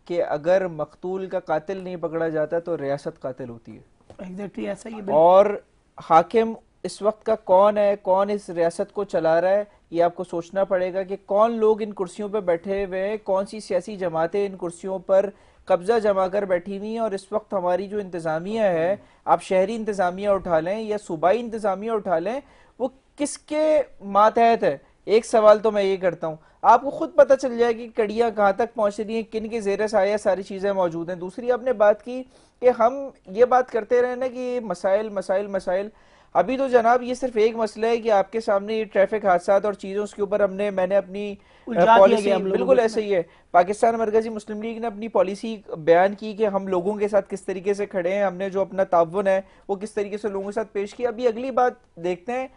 कि अगर मकतूल का कातिल नहीं पकड़ा जाता तो रियासत कातिल होती है। एग्जैक्टली ऐसा ही। और हाकिम इस वक्त का कौन है, कौन इस रियासत को चला रहा है, ये आपको सोचना पड़ेगा कि कौन लोग इन कुर्सियों पर बैठे हुए हैं, कौन सी सियासी जमातें इन कुर्सियों पर कब्जा जमा कर बैठी हुई हैं। और इस वक्त हमारी जो इंतज़ामिया है, आप शहरी इंतज़ामिया उठा लें या सूबाई इंतज़ामिया उठा लें, वो किसके मातहत है। एक सवाल तो मैं ये करता हूँ, आपको खुद पता चल जाए कि कड़ियाँ कहाँ तक पहुँच रही हैं, किन के ज़ेर साया सारी चीज़ें मौजूद हैं। दूसरी आपने बात की कि हम ये बात करते रहे ना कि मसाइल मसाइल मसाइल, अभी तो जनाब ये सिर्फ एक मसला है कि आपके सामने ये ट्रैफिक हादसा और चीज़ों के ऊपर मैंने अपनी पॉलिसी, बिल्कुल ऐसे ही है। पाकिस्तान मरकजी मुस्लिम लीग ने अपनी पॉलिसी बयान की कि हम लोगों के साथ किस तरीके से खड़े हैं, हमने जो अपना ताउन है वो किस तरीके से लोगों के साथ पेश किया। अभी अगली बात देखते हैं,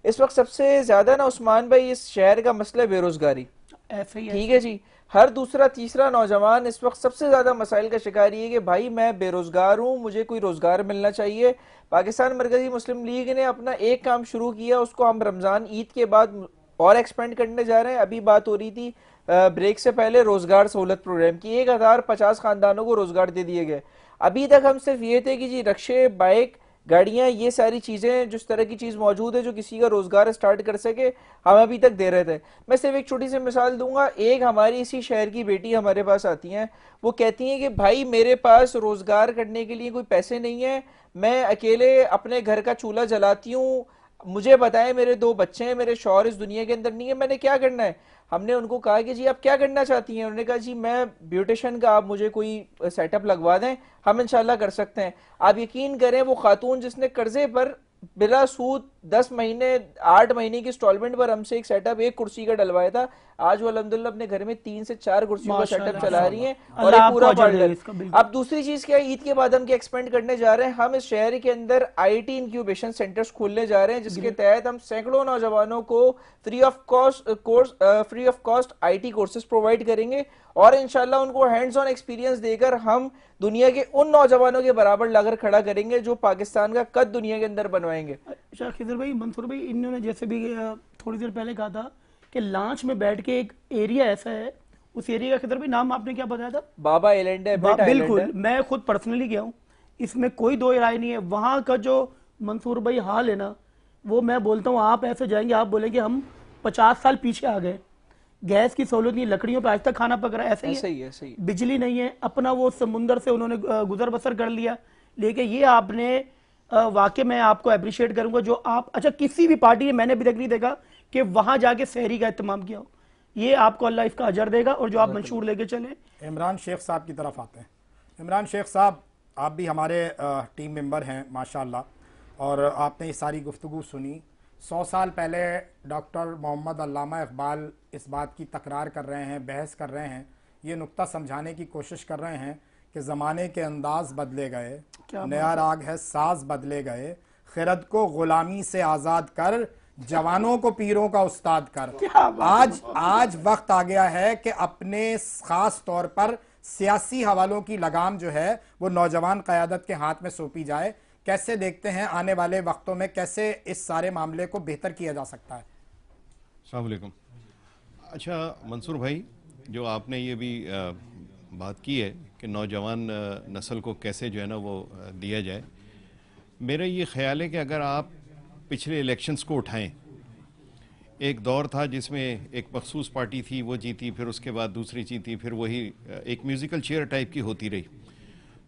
इस वक्त सबसे ज्यादा ना उस्मान भाई इस शहर का मसला बेरोजगारी, ठीक है जी। हर दूसरा तीसरा नौजवान इस वक्त सबसे ज्यादा मसाइल का शिकार ये है कि भाई मैं बेरोजगार हूं, मुझे कोई रोजगार मिलना चाहिए। पाकिस्तान मरकजी मुस्लिम लीग ने अपना एक काम शुरू किया, उसको हम रमजान ईद के बाद और एक्सपेंड करने जा रहे हैं। अभी बात हो रही थी ब्रेक से पहले रोजगार सहूलत प्रोग्राम की, 1050 खानदानों को रोजगार दे दिए गए। अभी तक हम सिर्फ ये थे कि जी रक्शे, बाइक, गाड़ियां, ये सारी चीजें जिस तरह की चीज मौजूद है जो किसी का रोजगार स्टार्ट कर सके, हम अभी तक दे रहे थे। मैं सिर्फ एक छोटी सी मिसाल दूंगा। एक हमारी इसी शहर की बेटी हमारे पास आती हैं, वो कहती हैं कि भाई मेरे पास रोजगार करने के लिए कोई पैसे नहीं है, मैं अकेले अपने घर का चूल्हा जलाती हूँ, मुझे बताएं मेरे 2 बच्चे हैं, मेरे शौहर इस दुनिया के अंदर नहीं है, मैंने क्या करना है। हमने उनको कहा कि जी आप क्या करना चाहती हैं, उन्होंने कहा जी मैं ब्यूटिशियन का आप मुझे कोई सेटअप लगवा दें, हम इंशाल्लाह कर सकते हैं। आप यकीन करें वो खातून जिसने कर्जे पर बिला सूद 10 महीने 8 महीने की इंस्टॉलमेंट पर हमसे एक सेटअप एक कुर्सी का डलवाया था, आज वो अल्हम्दुलिल्लाह अपने घर में 3 से 4 कुर्सियों का सेटअप चला रही हैं और एक पूरा पार्लर। अब दूसरी चीज क्या है, ईद के बाद हम क्या एक्सपेंड करने जा रहे हैं, हम इस शहर के अंदर आईटी इंक्यूबेशन सेंटर्स खोलने जा रहे हैं, जिसके तहत हम सैकड़ों नौजवानों को free of cost IT courses provide करेंगे और इंशाल्लाह उनको हैंड्स ऑन एक्सपीरियंस देकर हम दुनिया के उन नौजवानों के बराबर लाकर खड़ा करेंगे जो पाकिस्तान का कद दुनिया के अंदर बनवाएंगे। अच्छा खिजर भाई, मंसूर भाई, इन्होंने जैसे भी थोड़ी देर पहले कहा था कि लॉन्च में बैठ के एक एरिया ऐसा है, उस एरिया का खिजर भाई नाम आपने क्या बताया था? बाबा आइलैंड है। बिल्कुल, मैं खुद पर्सनली गया हूँ, इसमें कोई दो राय नहीं है। वहां का जो मंसूर भाई हाल है ना, वो मैं बोलता हूँ आप ऐसे जाएंगे आप बोलेंगे हम 50 साल पीछे आ गए। गैस की सहूलत नहीं, लकड़ियों पे आज तक खाना पक रहा है, ऐसे ही है। बिजली नहीं है, अपना वो समुंदर से उन्होंने गुजर बसर कर लिया। लेकिन ये आपने वाकई मैं आपको अप्रिशिएट करूंगा जो आप, अच्छा किसी भी पार्टी ने मैंने अभी तक नहीं देखा कि वहां जाके शहरी का इत्तेमाम किया हो, ये आपको अल्लाह इसका अजर देगा। और जो आप मंशूर लेके चले। इमरान शेख साहब की तरफ आते हैं। इमरान शेख साहब, आप भी हमारे टीम मेंबर हैं माशाल्लाह, और आपने ये सारी गुफ्तगू सुनी। 100 साल पहले डॉक्टर मोहम्मद अल्लामा इकबाल इस बात की तकरार कर रहे हैं, बहस कर रहे हैं, ये नुक्ता समझाने की कोशिश कर रहे हैं कि ज़माने के अंदाज बदले गए, नया राग है साज बदले गए, खिरद को गुलामी से आज़ाद कर, जवानों को पीरों का उस्ताद कर। आज वक्त आ गया है कि अपने ख़ास तौर पर सियासी हवालों की लगाम जो है वो नौजवान क़यादत के हाथ में सौंपी जाए। कैसे देखते हैं आने वाले वक्तों में कैसे इस सारे मामले को बेहतर किया जा सकता है? अस्सलाम वालेकुम। अच्छा मंसूर भाई, जो आपने ये भी बात की है कि नौजवान नस्ल को कैसे जो है ना वो दिया जाए, मेरा ये ख्याल है कि अगर आप पिछले इलेक्शंस को उठाएं, एक दौर था जिसमें एक मखसूस पार्टी थी, वो जीती, फिर उसके बाद दूसरी जीती, फिर वही एक म्यूज़िकल चेयर टाइप की होती रही।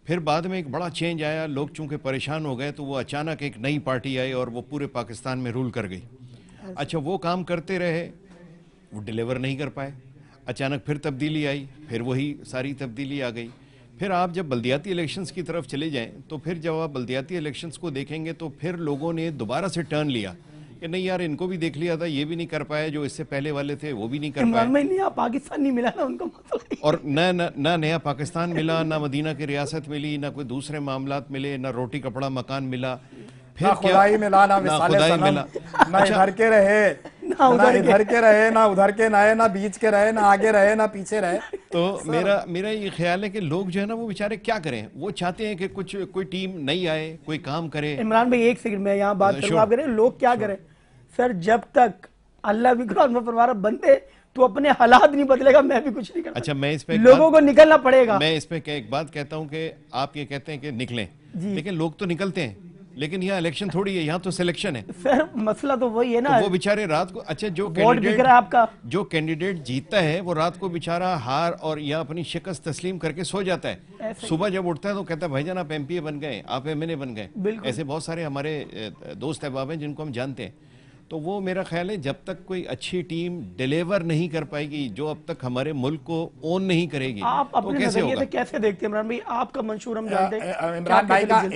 फिर बाद में एक बड़ा चेंज आया, लोग चूंकि परेशान हो गए तो वो अचानक एक नई पार्टी आई और वो पूरे पाकिस्तान में रूल कर गई। अच्छा, वो काम करते रहे, वो डिलीवर नहीं कर पाए, अचानक फिर तब्दीली आई, फिर वही सारी तब्दीली आ गई। फिर आप जब बल्दियाती इलेक्शंस की तरफ चले जाएं तो फिर जब आप बल्दियाती इलेक्शंस को देखेंगे तो फिर लोगों ने दोबारा से टर्न लिया कि नहीं यार, इनको भी देख लिया था, ये भी नहीं कर पाए, जो इससे पहले वाले थे वो भी नहीं कर पाए। नया पाकिस्तान नहीं मिला ना उनको, मतलब और ना नया पाकिस्तान मिला, ना मदीना की रियासत मिली, ना कोई दूसरे मामलात मिले, ना रोटी कपड़ा मकान मिला, फिर खुदाई मिला, ना खुदाई मिला, ना इधर के रहे, ना इधर के रहे, ना उधर के रहे, ना बीच के रहे, ना आगे रहे, ना पीछे रहे। तो मेरा ये ख्याल है कि लोग जो है ना वो बेचारे क्या करें, वो चाहते हैं कि कोई टीम नई आए, कोई काम करे। इमरान भाई एक सेकंड में यहाँ बात करूँ, आप कह रहे हैं लोग क्या करें? सर, जब तक अल्लाह भी कुरान में फरमा रहा बंदे तो अपने हालात नहीं बदलेगा, मैं भी कुछ नहीं कर। अच्छा, मैं इस पे लोगों को निकलना पड़ेगा। मैं इस पे एक बात कहता हूँ कि आप ये कहते हैं कि निकलें, लेकिन लोग तो निकलते हैं, लेकिन यहाँ इलेक्शन थोड़ी है, यहाँ तो सिलेक्शन है। सर मसला तो वही है ना, तो वो बेचारे रात को, अच्छा जो कैंडिडेट जीतता है वो रात को बेचारा हार और या अपनी शिकस्त तस्लीम करके सो जाता है, सुबह जब उठता है तो कहता है भाईजान आप एमपीए बन गए, आप एमएनए बन गए। ऐसे बहुत सारे हमारे दोस्त अहबाब हैं जिनको हम जानते हैं। तो वो मेरा ख्याल है जब तक कोई अच्छी टीम डिलीवर नहीं कर पाएगी, जो अब तक हमारे मुल्क को ओन नहीं करेगी, आप तो कैसे होगा? कैसे देखते हैं इमरान भाई? आपका मंशूर हम जानते हैं,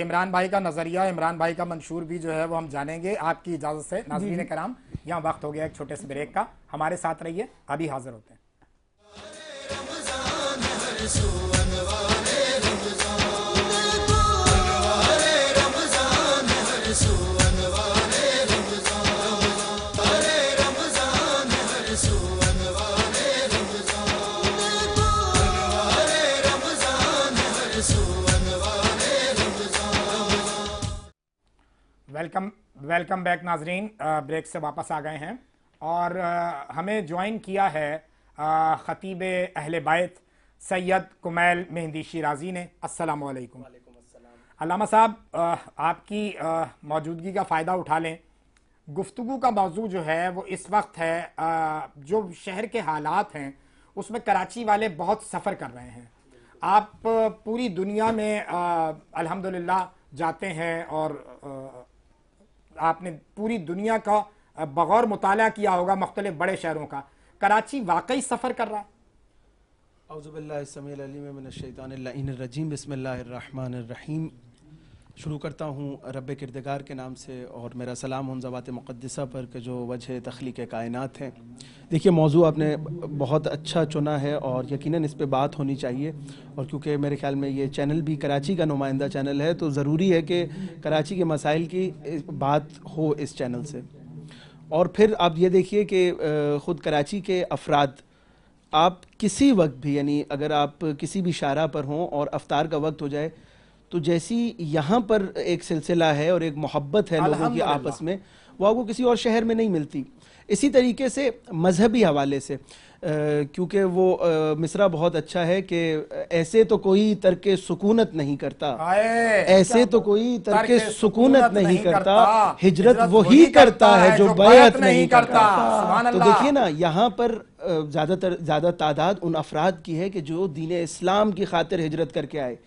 इमरान भाई का नजरिया, इमरान भाई का मंशूर भी जो है वो हम जानेंगे आपकी इजाजत से। नाज़रीन कराम, यहाँ वक्त हो गया एक छोटे से ब्रेक का, हमारे साथ रहिए, अभी हाजिर होते हैं। वेलकम बैक नाजरीन, ब्रेक से वापस आ गए हैं और हमें ज्वाइन किया है ख़तीब अहले बैत सैयद कुमैल मेहंदी शिराजी ने। अस्सलामु अलैकुम। अल्लामा साहब, आपकी मौजूदगी का फ़ायदा उठा लें। गुफ्तगू का मौजू जो है वो इस वक्त है, जो शहर के हालात हैं उसमें कराची वाले बहुत सफ़र कर रहे हैं। आप पूरी दुनिया में अल्हम्दुलिल्लाह जाते हैं और आपने पूरी दुनिया का बगौर मुताला किया होगा मुख्तलिफ बड़े शहरों का। कराची वाकई सफ़र कर रहा है? औज़ुबिल्लाहिस्समीउल बिस्मिल्लाहिर्रहमानिर्रहीम। शुरू करता हूँ रब किरदगार के नाम से और मेरा सलाम उन ज़वात मुक़द्दसा पर कि जो वजह तख्लीक़ कायनात हैं। देखिए, मौजू आपने बहुत अच्छा चुना है और यकीनन इस पे बात होनी चाहिए, और क्योंकि मेरे ख़्याल में ये चैनल भी कराची का नुमाइंदा चैनल है तो ज़रूरी है कि कराची के मसाइल की बात हो इस चैनल से। और फिर आप ये देखिए कि ख़ुद कराची के अफराद, आप किसी वक्त भी, यानी अगर आप किसी भी शाहराह पर हों और अफ्तार का वक्त हो जाए तो जैसी यहाँ पर एक सिलसिला है और एक मोहब्बत है लोगों की आपस में, वो आपको किसी और शहर में नहीं मिलती। इसी तरीके से मजहबी हवाले से, क्योंकि वो मिसरा बहुत अच्छा है कि ऐसे तो कोई तर्क सुकूनत नहीं करता, ऐसे तो कोई तर्क सुकूनत नहीं करता, हिजरत वही करता है जो बैअत नहीं करता। तो देखिए ना, यहाँ पर ज़्यादा तादाद उन अफराद की है कि जो दीन इस्लाम की खातिर हिजरत करके आए।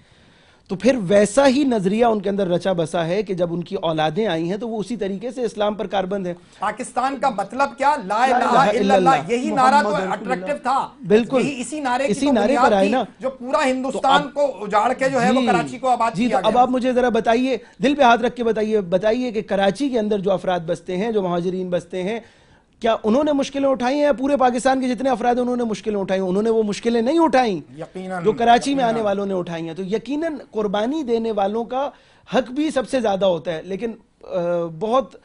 तो फिर वैसा ही नजरिया उनके अंदर रचा बसा है कि जब उनकी औलादें आई हैं तो वो उसी तरीके से इस्लाम पर कारबंद है। पाकिस्तान का मतलब क्या? ला इलाहा इल्लल्लाह, यही नारा तो अट्रैक्टिव था, बिल्कुल इसी नारे इसी नारे पर आए ना, जो पूरा हिंदुस्तान को उजाड़ के जो है वो कराची को आबाद जी। किया तो अब गया। आप मुझे जरा बताइए, दिल पे हाथ रख के बताइए कि कराची के अंदर जो अफराद बसते हैं, जो मुहाजिरीन बसते हैं, क्या उन्होंने मुश्किलें उठाई हैं? पूरे पाकिस्तान के जितने अफराद उन्होंने मुश्किलें उठाई, उन्होंने वो मुश्किलें नहीं उठाई यकीनन जो कराची में आने वालों ने उठाई हैं। तो यकीनन कुर्बानी देने वालों का हक भी सबसे ज्यादा होता है, लेकिन बहुत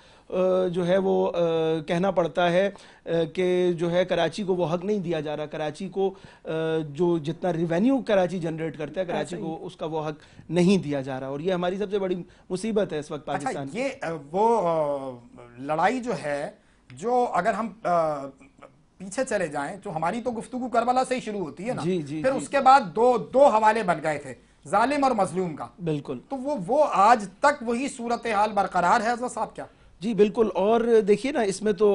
जो है वो कहना पड़ता है कि जो है कराची को वो हक नहीं दिया जा रहा। कराची को जो जितना रिवेन्यू कराची जनरेट करता है, कराची को उसका वो हक नहीं दिया जा रहा, और ये हमारी सबसे बड़ी मुसीबत है इस वक्त पाकिस्तान। अच्छा, ये वो लड़ाई जो है, जो अगर हम पीछे चले जाएं तो हमारी तो गुफ्तगू करबला से ही शुरू होती है ना। फिर उसके बाद दो हवाले बन गए थे, जालिम और मजलूम का। बिल्कुल। तो वो आज तक वही सूरत हाल बरकरार है हज़रत साहब क्या? जी बिल्कुल। और देखिए ना, इसमें तो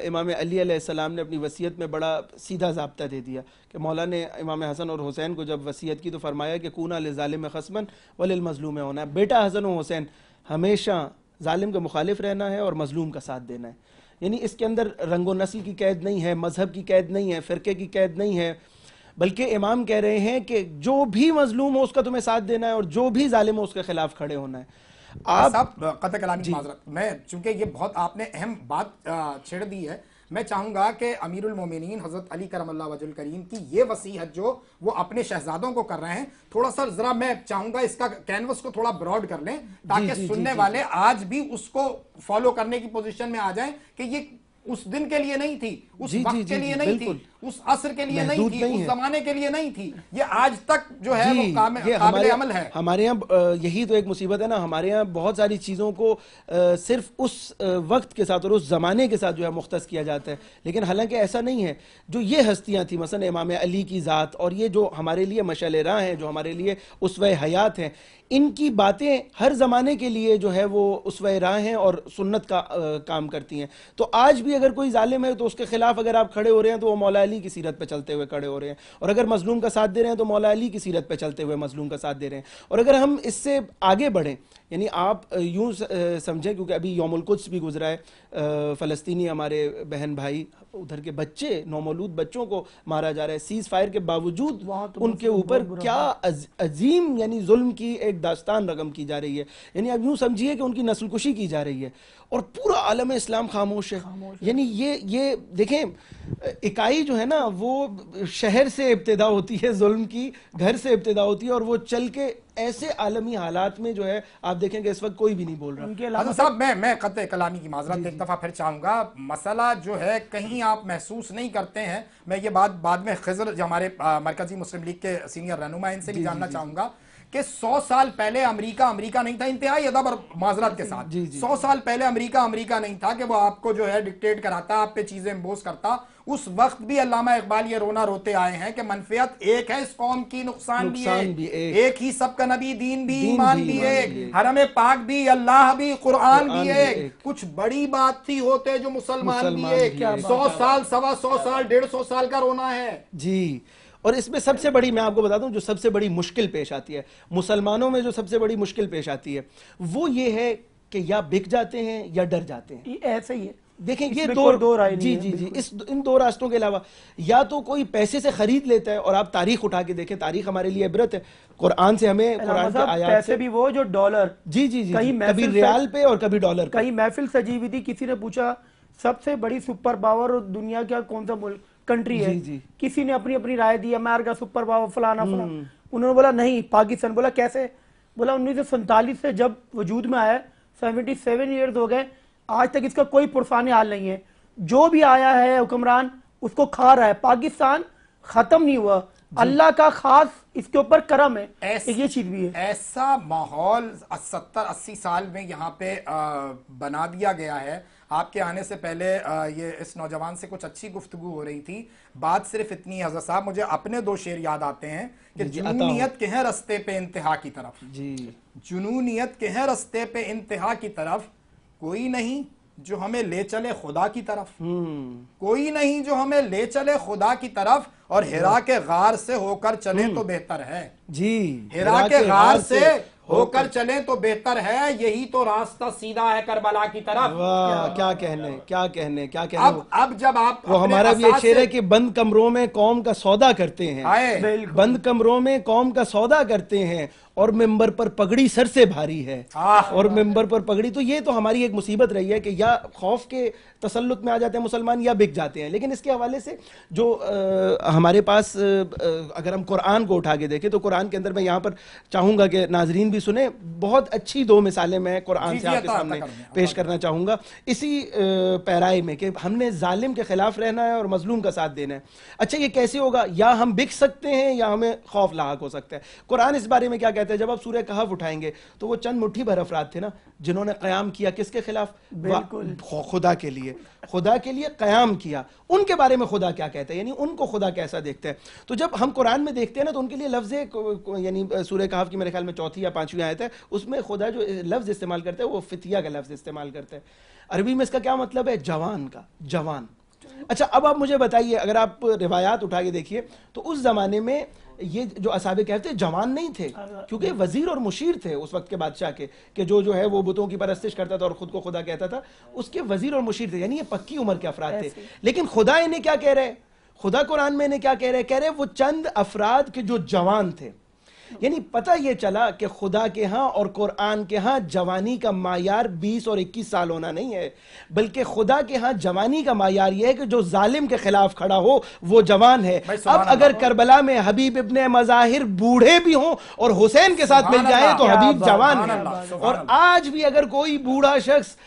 इमाम अली अलैहिस्सलाम ने अपनी वसीयत में बड़ा सीधा ज़ाब्ता दे दिया कि मौला ने इमाम हसन और हुसैन को जब वसीयत की तो फरमाया कि कूना लिज़ालिम खस्मन व लिल मज़लूम होना। बेटा हसन और हुसैन हमेशा जालिम के मुखालिफ रहना है और मजलूम का साथ देना है। यानी इसके अंदर रंगो नस्ल की कैद नहीं है, मजहब की कैद नहीं है, फ़िरके की कैद नहीं है, बल्कि इमाम कह रहे हैं कि जो भी मजलूम हो उसका तुम्हें साथ देना है और जो भी जालिम हो उसके खिलाफ खड़े होना है। आप कतई कलामी माजरत, मैं चूंकि ये बहुत आपने अहम बात छेड़ दी है, मैं चाहूंगा कि अमीरुल मोमिनीन हजरत अली करमल्लाहु वजहुल करीम की ये वसीहत जो वो अपने शहजादों को कर रहे हैं, थोड़ा सा जरा मैं चाहूंगा इसका कैनवस को थोड़ा ब्रॉड कर लें ताकि सुनने वाले आज भी उसको फॉलो करने की पोजीशन में आ जाएं कि ये उस दिन के लिए नहीं थी, उस वक्त के लिए नहीं थी, उस असर के लिए नहीं थी, उस जमाने के लिए नहीं थी, ये आज तक जो है वो काबिल अमल है। हमारे यहाँ यही तो एक मुसीबत है ना, हमारे यहाँ बहुत सारी चीज़ों को सिर्फ उस वक्त के साथ और उस ज़माने के साथ जो है मुख्तस किया जाता है, लेकिन हालांकि ऐसा नहीं है। जो ये हस्तियाँ थी, मसलन इमाम अली की ज़ात, और ये जो हमारे लिए मशाल राह हैं, जो हमारे लिए उसवे हयात हैं, इनकी बातें हर ज़माने के लिए जो है वो उसवे राह हैं और सुन्नत का काम करती हैं। तो आज भी अगर कोई जालिम है तो उसके खिलाफ अगर आप खड़े हो रहे हैं तो वो मौला अली की सीरत पे चलते हुए खड़े हो रहे हैं, और अगर मजलूम का साथ दे रहे हैं तो मौला अली की सीरत पे चलते हुए मजलूम का साथ दे रहे हैं। और अगर हम इससे आगे बढ़ें, यानी आप यूँ समझें, क्योंकि अभी यौमुल कुद्स भी गुजरा है, फ़लस्तीनी हमारे बहन भाई, उधर के बच्चे, नौमौलूद बच्चों को मारा जा रहा है, सीज़ फायर के बावजूद तो उनके ऊपर क्या अजीम यानी जुल्म की एक दास्तान रकम की जा रही है। यानी अब यूँ समझिए कि उनकी नस्लकुशी की जा रही है और पूरा आलम इस्लाम खामोश है। यानी ये देखें, इकाई जो है ना वो शहर से इब्तिदा होती है, जुल्म की घर से इब्तिदा होती है, और वो चल के ऐसे आलमी हालात में जो है आप देखेंगे इस वक्त कोई भी नहीं बोल रहा। साहब मैं कतई कलामी की माजरत एक दफा फिर चाहूंगा, मसला जो है कहीं आप महसूस नहीं करते हैं, मैं ये बात बाद में खिज़र जो हमारे मरकजी मुस्लिम लीग के सीनियर रहनुमा इनसे भी जानना चाहूंगा कि 100 साल पहले अमेरिका नहीं था, इंतहाई अदब और माजरत के साथ 100 साल पहले अमेरिका नहीं था कि वो आपको जो है डिक्टेट कराता, आप पे चीजें इम्पोज करता। उस वक्त भी अल्लामा इकबाल ये रोना रोते आए हैं कि मनफियत एक है इस कौम की, नुकसान भी एक ही, सबका नबी, दीन भी, ईमान भी एक, हरम पाक भी, अल्लाह भी, कुरान भी एक। कुछ बड़ी बात थी होते जो मुसलमान भी एक। 100 साल, 125 साल, 150 साल का रोना है जी। और इसमें सबसे बड़ी मैं आपको बताता हूँ जो सबसे बड़ी मुश्किल पेश आती है मुसलमानों में, जो सबसे बड़ी मुश्किल पेश आती है वो ये है कि या बिक जाते हैं या डर जाते हैं। ऐसे ही है। देखें ये दो राय जी जी जी इन दो रास्तों के अलावा या तो कोई पैसे से खरीद लेता है, और आप तारीख उठा के देखें, तारीख हमारे लिए इबरत है, कुरान से हमें, कुरान के आयत से भी वो जो डॉलर जी जी जी कभी रियाल पे और कभी डॉलर, कहीं महफिल सजी हुई थी, किसी ने पूछा सबसे बड़ी सुपर पावर दुनिया का कौन सा मुल्क कंट्री है, किसी ने अपनी अपनी राय दी, अमेरिका सुपर पावर फलाना फलाना, उन्होंने बोला नहीं पाकिस्तान। बोला कैसे? बोला 1947 से जब वजूद में आया 77 ईयर्स हो गए, आज तक इसका कोई पुरसाने हाल नहीं है, जो भी आया है हुक्मरान उसको खा रहा है, पाकिस्तान खत्म नहीं हुआ, अल्लाह का खास इसके ऊपर करम है। ये चीज भी है। ऐसा माहौल 70-80 साल में यहाँ पे बना दिया गया है। आपके आने से पहले ये इस नौजवान से कुछ अच्छी गुफ्तगू हो रही थी, बात सिर्फ इतनी है हज़रत साहब, मुझे अपने 2 शेर याद आते हैं कि जुनूनियत के हैं रस्ते पे इंतहा की तरफ, जुनूनियत के हैं रस्ते पे इंतहा की तरफ, कोई नहीं जो हमें ले चले खुदा की तरफ, कोई नहीं जो हमें ले चले खुदा की तरफ, और हिरा के गार से होकर चले तो बेहतर है जी, हिरा के गार से होकर चले तो बेहतर है, यही तो रास्ता सीधा है करबला की तरफ। वाह, क्या कहने, क्या कहने, क्या कहने। अब जब आप वो हमारा भी एक शेर है कि बंद कमरों में कौम का सौदा करते हैं, बंद कमरों में कौम का सौदा करते हैं, और मिंबर पर पगड़ी सर से भारी है, और मिंबर पर पगड़ी। तो ये तो हमारी एक मुसीबत रही है कि या खौफ के तसल्लुत में आ जाते हैं मुसलमान या बिक जाते हैं। लेकिन इसके हवाले से जो हमारे पास अगर हम कुरान को उठा के देखें तो कुरान के अंदर मैं यहाँ पर चाहूँगा कि नाजरीन भी सुने, बहुत अच्छी 2 मिसालें मैं कुरान से आपके सामने पेश करना चाहूँगा इसी पैराए में कि हमने जालिम के खिलाफ रहना है और मजलूम का साथ देना है। अच्छा, ये कैसे होगा? या हम बिक सकते हैं या हमें खौफ लाक हो सकता है। कुरान इस बारे में क्या कहता है? जब आप सूरह कहफ उठाएंगे तो वो चंद मुट्ठी भर अफराद थे ना जिन्होंने क़याम किया, किसके खिलाफ? खुदा के लिए, खुदा के लिए क़याम किया। उनके बारे में खुदा क्या कहता है, यानी उनको खुदा कैसा देखता है? तो जब हम कुरान में देखते हैं ना तो उनके लिए लफ्ज़, यानी सूरह कहफ की मेरे ख्याल में 4वीं या 5वीं आयत है, उसमें खुदा जो लफ्ज़ इस्तेमाल करता है वो फितिया का लफ्ज़ इस्तेमाल करता है। अरबी में इसका क्या मतलब है? जवान का, जवान। अच्छा, अब आप मुझे बताइए, अगर आप रिवायात उठा के देखिए तो उस जमाने में ये जो असहाबे कहते थे जवान नहीं थे, क्योंकि वजीर और मुशीर थे उस वक्त के बादशाह के जो है वो बुतों की परस्तिश करता था और खुद को खुदा कहता था, उसके वजीर और मुशीर थे, यानी ये पक्की उम्र के अफराद थे। लेकिन खुदा इन्हें क्या कह रहे हैं? खुदा कुरान में इन्हें क्या कह रहे हैं? वो चंद अफराद के जो जवान थे। यानी पता ये चला कि खुदा के यहाँ और कुरान के यहाँ जवानी का मायार 20 और 21 साल होना नहीं है, बल्कि खुदा के यहाँ जवानी का मायार यह है कि जो जालिम के खिलाफ खड़ा हो वो जवान है। अब अगर करबला में हबीब इब्ने मज़ाहिर बूढ़े भी हों और हुसैन के साथ मिल जाए तो हबीब जवान है। और आज भी अगर कोई बूढ़ा शख्स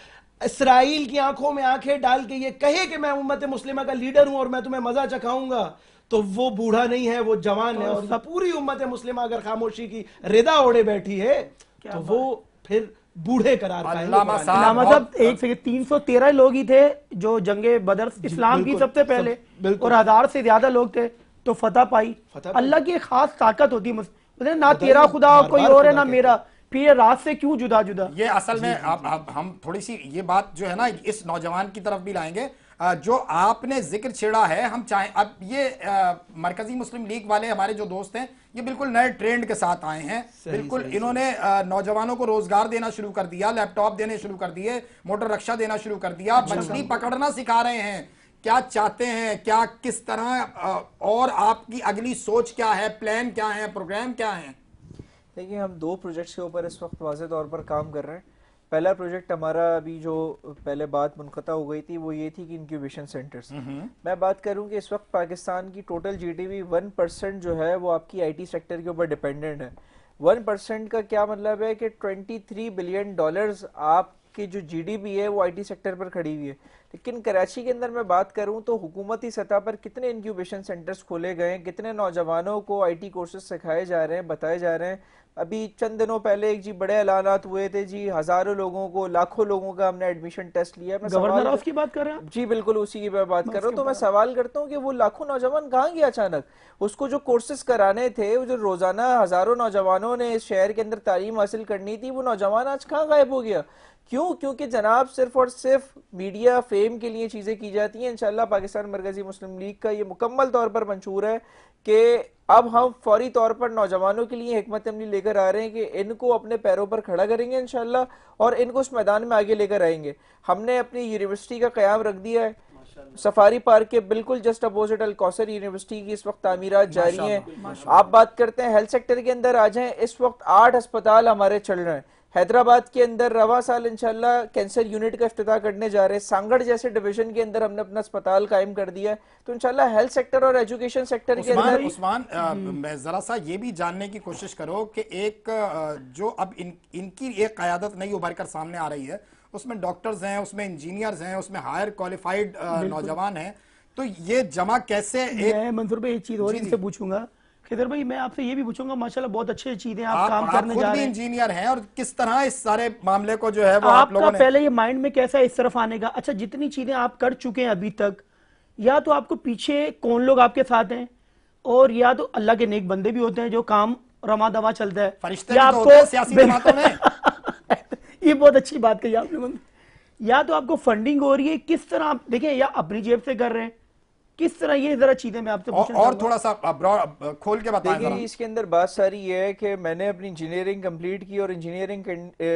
इसराइल की आंखों में आंखें डाल के ये कहे कि मैं उम्मत मुस्लिमा का लीडर हूं और मैं तुम्हें मजा चखाऊंगा, तो वो बूढ़ा नहीं है, वो जवान है। और पूरी उम्मत मुस्लिमा अगर खामोशी की रिदा ओढ़े बैठी है तो वो फिर बूढ़े करार अल्लामा साहब 313 लोग ही थे जो जंगे बदर इस्लाम की सबसे पहले, और 1000 से ज्यादा लोग थे तो फतह पाई। अल्लाह की एक खास ताकत होती है, ना तेरा खुदा कोई और है ना मेरा, फिर रात से क्यों जुदा जुदा। ये असल में अब हम थोड़ी सी ये बात जो है ना इस नौजवान की तरफ भी लाएंगे जो आपने जिक्र छेड़ा है। हम चाहें अब ये मरकजी मुस्लिम लीग वाले हमारे जो दोस्त हैं ये बिल्कुल नए ट्रेंड के साथ आए हैं, बिल्कुल इन्होंने नौजवानों को रोजगार देना शुरू कर दिया, लैपटॉप देने शुरू कर दिए, मोटर रिक्शा देना शुरू कर दिया, मछली पकड़ना सिखा रहे हैं। क्या चाहते हैं, क्या किस तरह, और आपकी अगली सोच क्या है, प्लान क्या है, प्रोग्राम क्या है? देखिए, हम 2 प्रोजेक्ट्स के ऊपर इस वक्त वाज़े तौर पर काम कर रहे हैं। पहला प्रोजेक्ट हमारा अभी जो पहले बात मुनक़ता हो गई थी वो ये थी कि इंक्यूबेशन सेंटर्स। मैं बात करूं कि इस वक्त पाकिस्तान की टोटल जीडीपी 1% जो है वो आपकी आईटी सेक्टर के ऊपर डिपेंडेंट है। 1% का क्या मतलब है कि $23 बिलियन आपकी जो जीडीपी है वो आईटी सेक्टर पर खड़ी हुई है। लेकिन कराची के अंदर मैं बात करूं तो हुकूमती सतह पर कितने इंक्यूबेशन सेंटर्स खोले गए हैं, कितने नौजवानों को आईटी कोर्सेज सिखाए जा रहे हैं, बताए जा रहे हैं। अभी चंद दिनों पहले एक जी बड़े ऐलानात हुए थे जी, हजारों लोगों को, लाखों लोगों का हमने एडमिशन टेस्ट लिया। मैं गवर्नर हाउस की बात कर रहे हैं जी, बिल्कुल उसी की मैं बात कर रहा हूँ। तो मैं सवाल करता हूँ कि वो लाखों नौजवान कहाँ गया अचानक? उसको जो कोर्सेज कराने थे, वो जो रोजाना हजारों नौजवानों ने इस शहर के अंदर तालीम हासिल करनी थी, वो नौजवान आज कहाँ गायब हो गया? क्यों? क्योंकि जनाब सिर्फ और सिर्फ मीडिया फेम के लिए चीजें की जाती हैं। इंशाल्लाह पाकिस्तान मरकजी मुस्लिम लीग का ये मुकम्मल तौर पर मंशूर है कि अब हम फौरी तौर पर नौजवानों के लिए हिकमत अमली लेकर आ रहे हैं कि इनको अपने पैरों पर खड़ा करेंगे इंशाल्लाह, और इनको उस मैदान में आगे लेकर आएंगे। हमने अपनी यूनिवर्सिटी का क़याम रख दिया है सफारी पार्क के बिल्कुल जस्ट अपोजिट अल कौसर यूनिवर्सिटी की इस वक्त तामीरात जारी हैं। आप बात करते हैं हेल्थ सेक्टर के अंदर आ जाएं, इस वक्त 8 अस्पताल हमारे चल रहे हैं। हैदराबाद के अंदर रवा साल इंशाल्लाह कैंसर यूनिट का इफ्तिताह करने जा रहे हैं। सांगड़ जैसे डिवीजन के अंदर हमने अपना अस्पताल कायम कर दिया है। तो इंशाल्लाह हेल्थ सेक्टर और एजुकेशन सेक्टर के अंदर उस्मान मैं जरा सा ये भी जानने की कोशिश करो कि एक जो अब इनकी एक क़यादत नई उभर कर सामने आ रही है, उसमें डॉक्टर्स हैं, उसमें इंजीनियर्स हैं, उसमें हायर क्वालिफाइड नौजवान हैं, तो ये जमा कैसे? मैं मंसूर भाई एक चीज और इनसे पूछूंगा, खिदर भाई मैं आपसे ये भी पूछूंगा, माशाल्लाह बहुत अच्छी चीजें आप काम करने जा रहे हैं, इंजीनियर हैं, और किस तरह इस सारे मामले को जो है वो आप लोगों ने पहले ये माइंड में कैसा इस तरफ आने का? अच्छा, जितनी चीजें आप कर चुके हैं अभी तक, या तो आपको पीछे कौन लोग आपके साथ हैं, और या तो अल्लाह के नेक बंदे भी होते हैं जो काम रमा दवा चलता है, फरिश्ते भी तो होते हैं सियासी जमातों में। ये बहुत अच्छी बात कही आपने। या तो आपको फंडिंग हो रही है, किस तरह आप देखें, या अपनी जेब से कर रहे हैं, किस तरह, ये जरा चीजें मैं आपसे पूछना और चाहूंगा। थोड़ा सा खोल के बताएं देखिए जरा। इसके अंदर बात सारी ये है कि मैंने अपनी इंजीनियरिंग कंप्लीट की और इंजीनियरिंग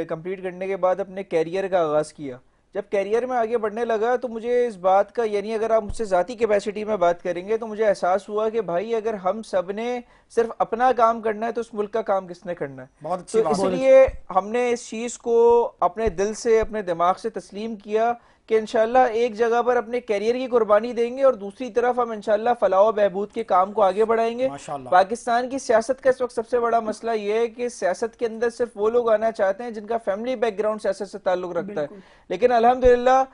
कंप्लीट करने के बाद अपने कैरियर का आगाज़ किया। जब कैरियर में आगे बढ़ने लगा तो मुझे इस बात का, यानी अगर आप मुझसे ज़ाती कैपेसिटी में बात करेंगे तो मुझे एहसास हुआ कि भाई अगर हम सब ने सिर्फ अपना काम करना है तो उस मुल्क का काम किसने करना है। बहुत अच्छी तो बात। इसलिए हमने इस चीज़ को अपने दिल से, अपने दिमाग से तस्लीम किया कि इंशाल्लाह एक जगह पर अपने कैरियर की कुर्बानी देंगे और दूसरी तरफ हम इंशाल्लाह फलाह व बहबूद के काम को आगे बढ़ाएंगे। माशाल्लाह। पाकिस्तान की सियासत का इस वक्त सबसे बड़ा मसला ये है कि सियासत के अंदर सिर्फ वो लोग आना चाहते हैं जिनका फैमिली बैकग्राउंड सियासत से ताल्लुक रखता है, लेकिन अल्हम्दुलिल्लाह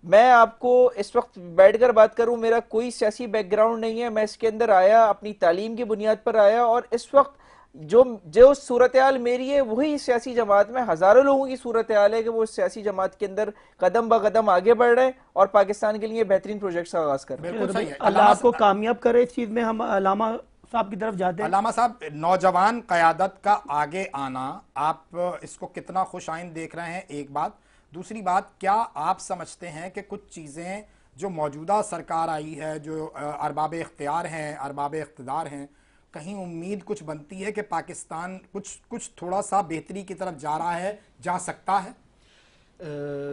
मैं आपको इस वक्त बैठकर बात करूं, मेरा कोई सियासी बैकग्राउंड नहीं है। मैं इसके अंदर आया अपनी तालीम की बुनियाद पर आया और इस वक्त जो जो सूरत-ए-हाल मेरी है वही सियासी जमात में हजारों लोगों की सूरत-ए-हाल है कि वो सियासी जमात के अंदर कदम ब कदम आगे बढ़ रहे हैं और पाकिस्तान के लिए बेहतरीन प्रोजेक्ट्स का आगाज कर रहे हैं। बिल्कुल सही है। अल्लाह आपको कामयाब करे इस चीज में। हम अलामा साहब की तरफ जाते हैं। अल्लामा साहब, नौजवान क़यादत का आगे आना, आप इसको कितना खुश आइंद देख रहे हैं, एक बात। दूसरी बात, क्या आप समझते हैं कि कुछ चीज़ें जो मौजूदा सरकार आई है, जो अरबाब इख्तियार हैं, अरबाब इख्तिदार हैं, कहीं उम्मीद कुछ बनती है कि पाकिस्तान कुछ थोड़ा सा बेहतरी की तरफ जा रहा है, जा सकता है?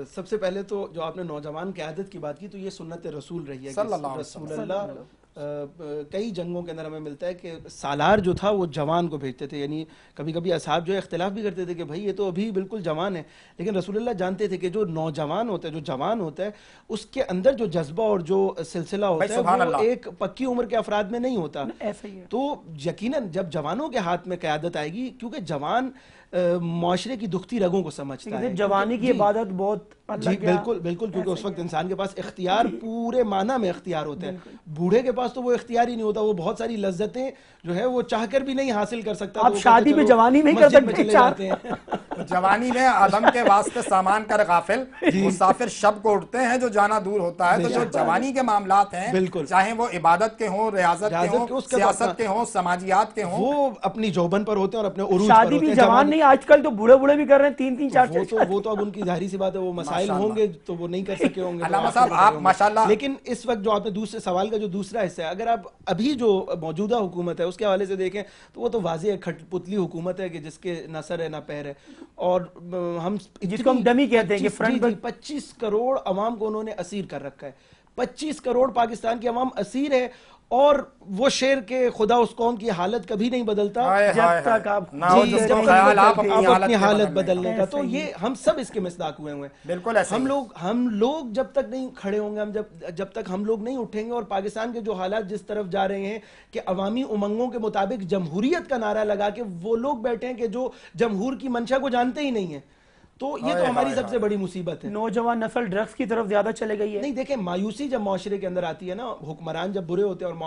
सबसे पहले तो जो आपने नौजवान क़यादत की बात की तो ये सुन्नत रसूल रही है। सल्लल्लाहु अलैहि रसूलुल्लाह कई जंगों के अंदर हमें मिलता है कि सालार जो था वो जवान को भेजते थे, यानी कभी कभी असहाब जो है इख्तिलाफ भी करते थे कि भाई ये तो अभी बिल्कुल जवान है, लेकिन रसूलुल्लाह जानते थे कि जो नौजवान होता है, जो जवान होता है, उसके अंदर जो जज्बा और जो सिलसिला होता है वो एक पक्की उम्र के अफराद में नहीं होता। ऐसा ही है। तो यकीनन जब जवानों के हाथ में क़यादत आएगी, क्योंकि जवान माशरे की दुखती रगों को समझता है, जवानी की इबादत बहुत जी बिल्कुल बिल्कुल, क्योंकि उस वक्त इंसान के पास इख्तियार पूरे माना में इख्तियार होते हैं। बूढ़े के पास तो वो इख्तियार ही नहीं होता, वो बहुत सारी लज्जतें जो है वो चाहकर भी नहीं हासिल कर सकता। आप शादी में जवानी में कर सकते जाते हैं। जवानी में आदम के वास्ते सामान कर गाफिल, मुसाफिर शब को उठते हैं जो जाना दूर होता है। तो जो जवानी के मामलात हैं, बिल्कुल, चाहे वो इबादत के हों, रियाजत के हों, सियासत के हों, समाजियात के हों, वो अपनी जौबन पर होते हैं और अपने उरूज शादी पर होते भी हैं। जवान नहीं, आजकल तो बूढ़े बूढ़े भी कर रहे हैं, 3-3 4-4। वो तो अब उनकी जाहिर सी बात है, वो मसाइल होंगे तो वो नहीं कर सके होंगे। अल्लामा साहब, आप माशाल्लाह। लेकिन इस वक्त जो आपने दूसरे सवाल का जो दूसरा हिस्सा है, अगर आप अभी जो मौजूदा हुकूमत है उसके हवाले से देखें तो वो तो वाज़ेह है, खटपुतली हुकूमत है कि जिसके ना सर है ना पैर है, और हम जिसको हम डमी कहते हैं कि फ्रंट पर 25 करोड़ अवाम को उन्होंने असीर कर रखा है। 25 करोड़ पाकिस्तान की अवाम असीर है, और वो शेर के खुदा उस कौम की हालत कभी नहीं बदलता जब तक आप अपनी हालत बदलने का। तो ये हम सब इसके मिसदाक हुए हैं। बिल्कुल ऐसे हम लोग जब तक नहीं खड़े होंगे, हम जब तक हम लोग नहीं उठेंगे, और पाकिस्तान के जो हालात जिस तरफ जा रहे हैं कि अवामी उमंगों के मुताबिक जमहूरियत का नारा लगा के वो लोग बैठे हैं कि जो जमहूर की मंशा को जानते ही नहीं है, तो ये तो हमारी सबसे बड़ी मुसीबत है। नौजवान नस्ल ड्रग्स की तरफ ज्यादा चले गई है। नहीं, देखें, मायूसी जब माशरे के अंदर आती है ना, हुक्मरान जब बुरे होते हैं और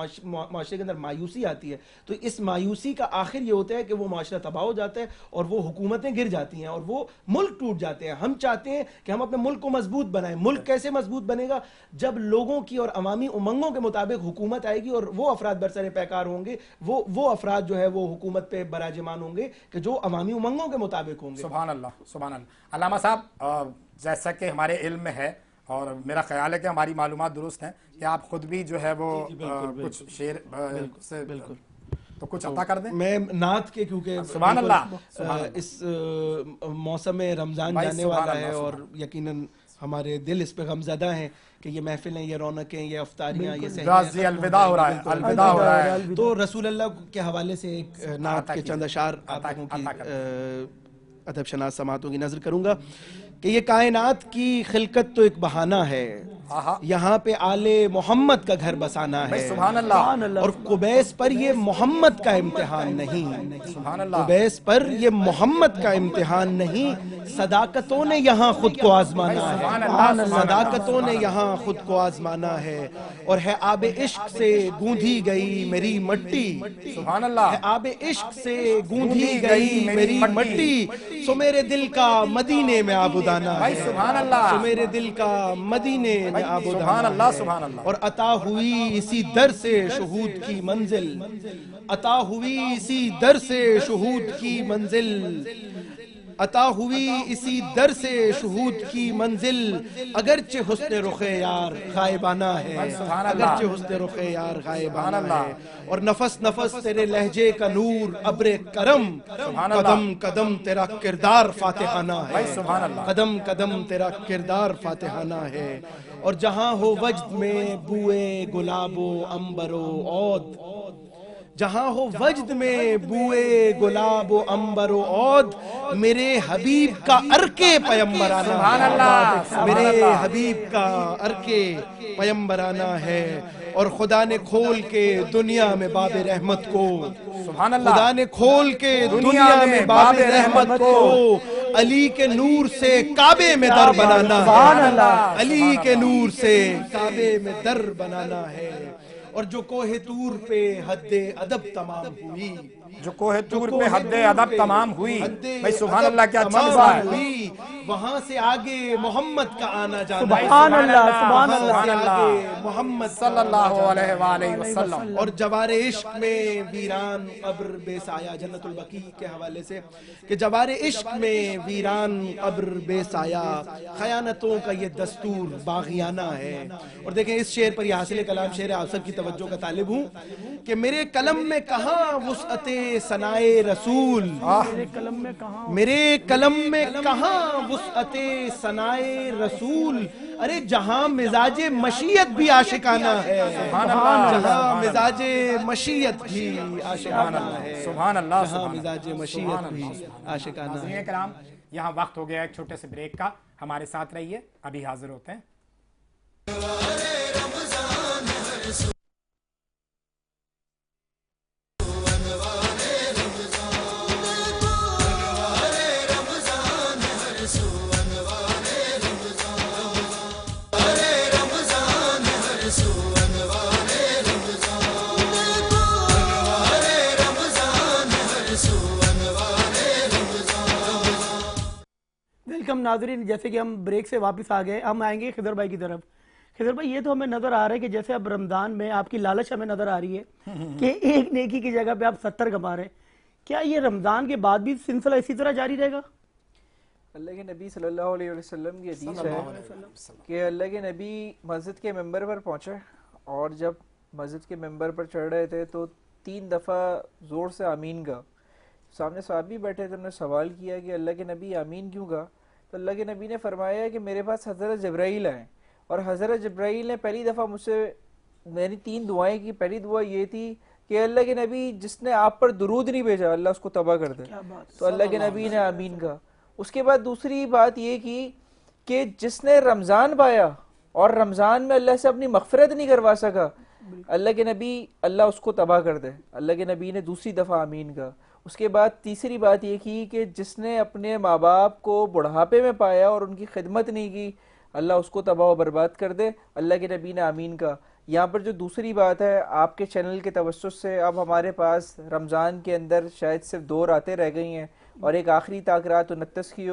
माशरे के अंदर मायूसी आती है, तो इस मायूसी का आखिर ये होता है कि वो माशरा तबाह हो जाता है और वो हुकूमतें गिर जाती हैं और वो मुल्क टूट जाते हैं। हम चाहते हैं कि हम अपने मुल्क को मजबूत बनाएं। मुल्क कैसे मजबूत बनेगा? जब लोगों की और अवामी उमंगों के मुताबिक हुकूमत आएगी और वो अफराद बरसरे पैकार होंगे, वो अफराद जो है वो हुकूमत पे बराजमान होंगे कि जो अवामी उमंगों के मुताबिक होंगे। सुभान अल्लाह, सुभान अल्लाह। अल्लामा साहब, जैसा कि हमारे इल्म में है और मेरा ख्याल है कि हमारी मालूमात दुरुस्त हैं कि आप खुद भी जो है वो कुछ शेर से बिल्कुल तो कुछ अता कर दें। मैं नात के, क्योंकि सुभान अल्लाह, इस मौसम में रमजान जाने वाला है और यकीनन हमारे दिल इस पे गमज़दा हैं कि ये महफिलें, ये रौनकें, ये अफ्तारियां, ये सहरियां, अलविदा हो रहा है, अलविदा हो रहा है। तो रसूल अल्लाह के हवाले से एक नात के चंद अशार आप लोगों की अदब शनास समातों की नजर करूंगा कि ये कायनात की खिलकत तो एक बहाना है, यहाँ पे आले मोहम्मद का घर बसाना है, सुभान अल्लाह। और कुबैस पर ये मोहम्मद का इम्तिहान नहीं, सुभान अल्लाह। कुबैस पर ये मोहम्मद का इम्तिहान नहीं, सदाकतों ने यहाँ खुद को आजमाना है, सदाकतों ने यहाँ खुद को आजमाना है। और है आबे इश्क से गूंधी गई मेरी मट्टी, सुभान अल्लाह। है आबे इश्क से गूंधी गई मेरी मट्टी, सो मेरे दिल का मदीने में आबुदाना है, सुभान अल्लाह। सो मेरे दिल का मदीने में आबुदाना, सुभान अल्लाह, सुभान अल्लाह। और अता हुई इसी दर से शुहूद की मंजिल, अता हुई इसी दर से शुहूद की मंजिल, अता हुई इसी दर से शुहूद की मंजिल, अगरचे हुस्न रुखे यार गायबाना है, अगरचे हुस्न रुखे यार गायबाना है। और नफस नफस तेरे लहजे का नूर अब्रे करम, कदम कदम तेरा किरदार फातिहाना है, कदम कदम तेरा किरदार फातिहाना है। और जहां हो वज्द में बुए गुलाबो अंबरो औद, जहां हो वज्द में बुए गुलाबो अंबरो औद, मेरे हबीब का अर्के पैगंबराना है, मेरे हबीब का अर्के पैगंबराना है। और खुदा ने खोल के दुनिया में बाबे रहमत को, खुदा ने खोल के दुनिया में बाबे रहमत को, अली के नूर से काबे में दर बनाना है, अली के नूर से काबे में दर बनाना है। और जो कोहे तूर पे हद्दे अदब तमाम हुई, जो कोहे तूर पे हद्दे अदब तमाम हुई, भाई सुभान अल्लाह, क्या अच्छा मिसाल है। वहां से आगे मोहम्मद का आना जाना, सुभान अल्लाह, सुभान अल्लाह, मोहम्मद सल्लल्लाहु अलैहि वसल्लम। और जवारे इश्क में वीरान कब्र बेसाया, जन्नतुल बकी के हवाले से कि जवारे इश्क में वीरान कब्र बेसाया, खयानतों का ये दस्तूर बागियाना है। और देखें इस शेर पर, यह हासिल कलाम शेर आप सब की तवज्जो का तालिब हूँ कि मेरे कलम में कहाँ वुसअते सनाए रसूल, मेरे कलम में कहाँ, मेरे कलम में कहाँ वुसअते सनाए रसूल। अरे जहां मिजाजे मशीयत भी आशिकाना है, जहां मिजाजे मशीयत भी आशिकाना है, सुभान अल्लाह, जहां मिजाजे मशीयत भी आशिकाना है। कराम, यहाँ वक्त हो गया एक छोटे से ब्रेक का, हमारे साथ रहिए, अभी हाजिर होते हैं। वेलकम नाजरीन, जैसे कि हम ब्रेक से वापस आ गए, हम आएंगे खिदर भाई की तरफ। खिदर भाई, ये तो हमें नजर आ रहा है कि जैसे अब रमजान में आपकी लालच हमें नजर आ रही है कि एक नेकी की जगह पे आप 70 कमा रहे हैं, क्या ये रमजान के बाद भी सिलसिला इसी तरह जारी रहेगा? अल्लाह के नबी सल्लल्लाहु अलैहि वसल्लम की हदीस है कि अल्लाह के नबी मस्जिद के मेंबर पर पहुंचे और जब मस्जिद के मेंबर पर चढ़ रहे थे तो 3 दफ़ा ज़ोर से आमीन कहा। सामने सहाबी बैठे थे, उन्होंने सवाल किया कि अल्लाह के नबी आमीन क्यों कहा? तो अल्लाह के नबी ने फरमाया कि मेरे पास हज़रत जब्राइल आए और हज़रत जब्राइल ने पहली दफ़ा मुझसे मेरी 3 दुआएं की। पहली दुआ ये थी कि अल्लाह के नबी जिसने आप पर दुरूद नहीं भेजा अल्लाह उसको तबाह कर दे, तो अल्लाह के नबी ने आमीन कहा। उसके बाद दूसरी बात ये की कि जिसने रमज़ान पाया और रमज़ान में अल्लाह से अपनी मग़फ़िरत नहीं करवा सका, अल्लाह के नबी अल्लाह उसको तबाह कर दे, अल्लाह के नबी ने दूसरी दफ़ा आमीन कहा। उसके बाद तीसरी बात ये की कि जिसने अपने माँ बाप को बुढ़ापे में पाया और उनकी खिदमत नहीं की, अल्लाह उसको तबाह व बर्बाद कर दे, अल्लाह के नबी ने आमीन कहा। यहाँ पर जो दूसरी बात है, आपके चैनल के तवज्जुह से अब हमारे पास रमज़ान के अंदर शायद सिर्फ 2 रातें रह गई हैं और एक आखिरी ताकरात 29 की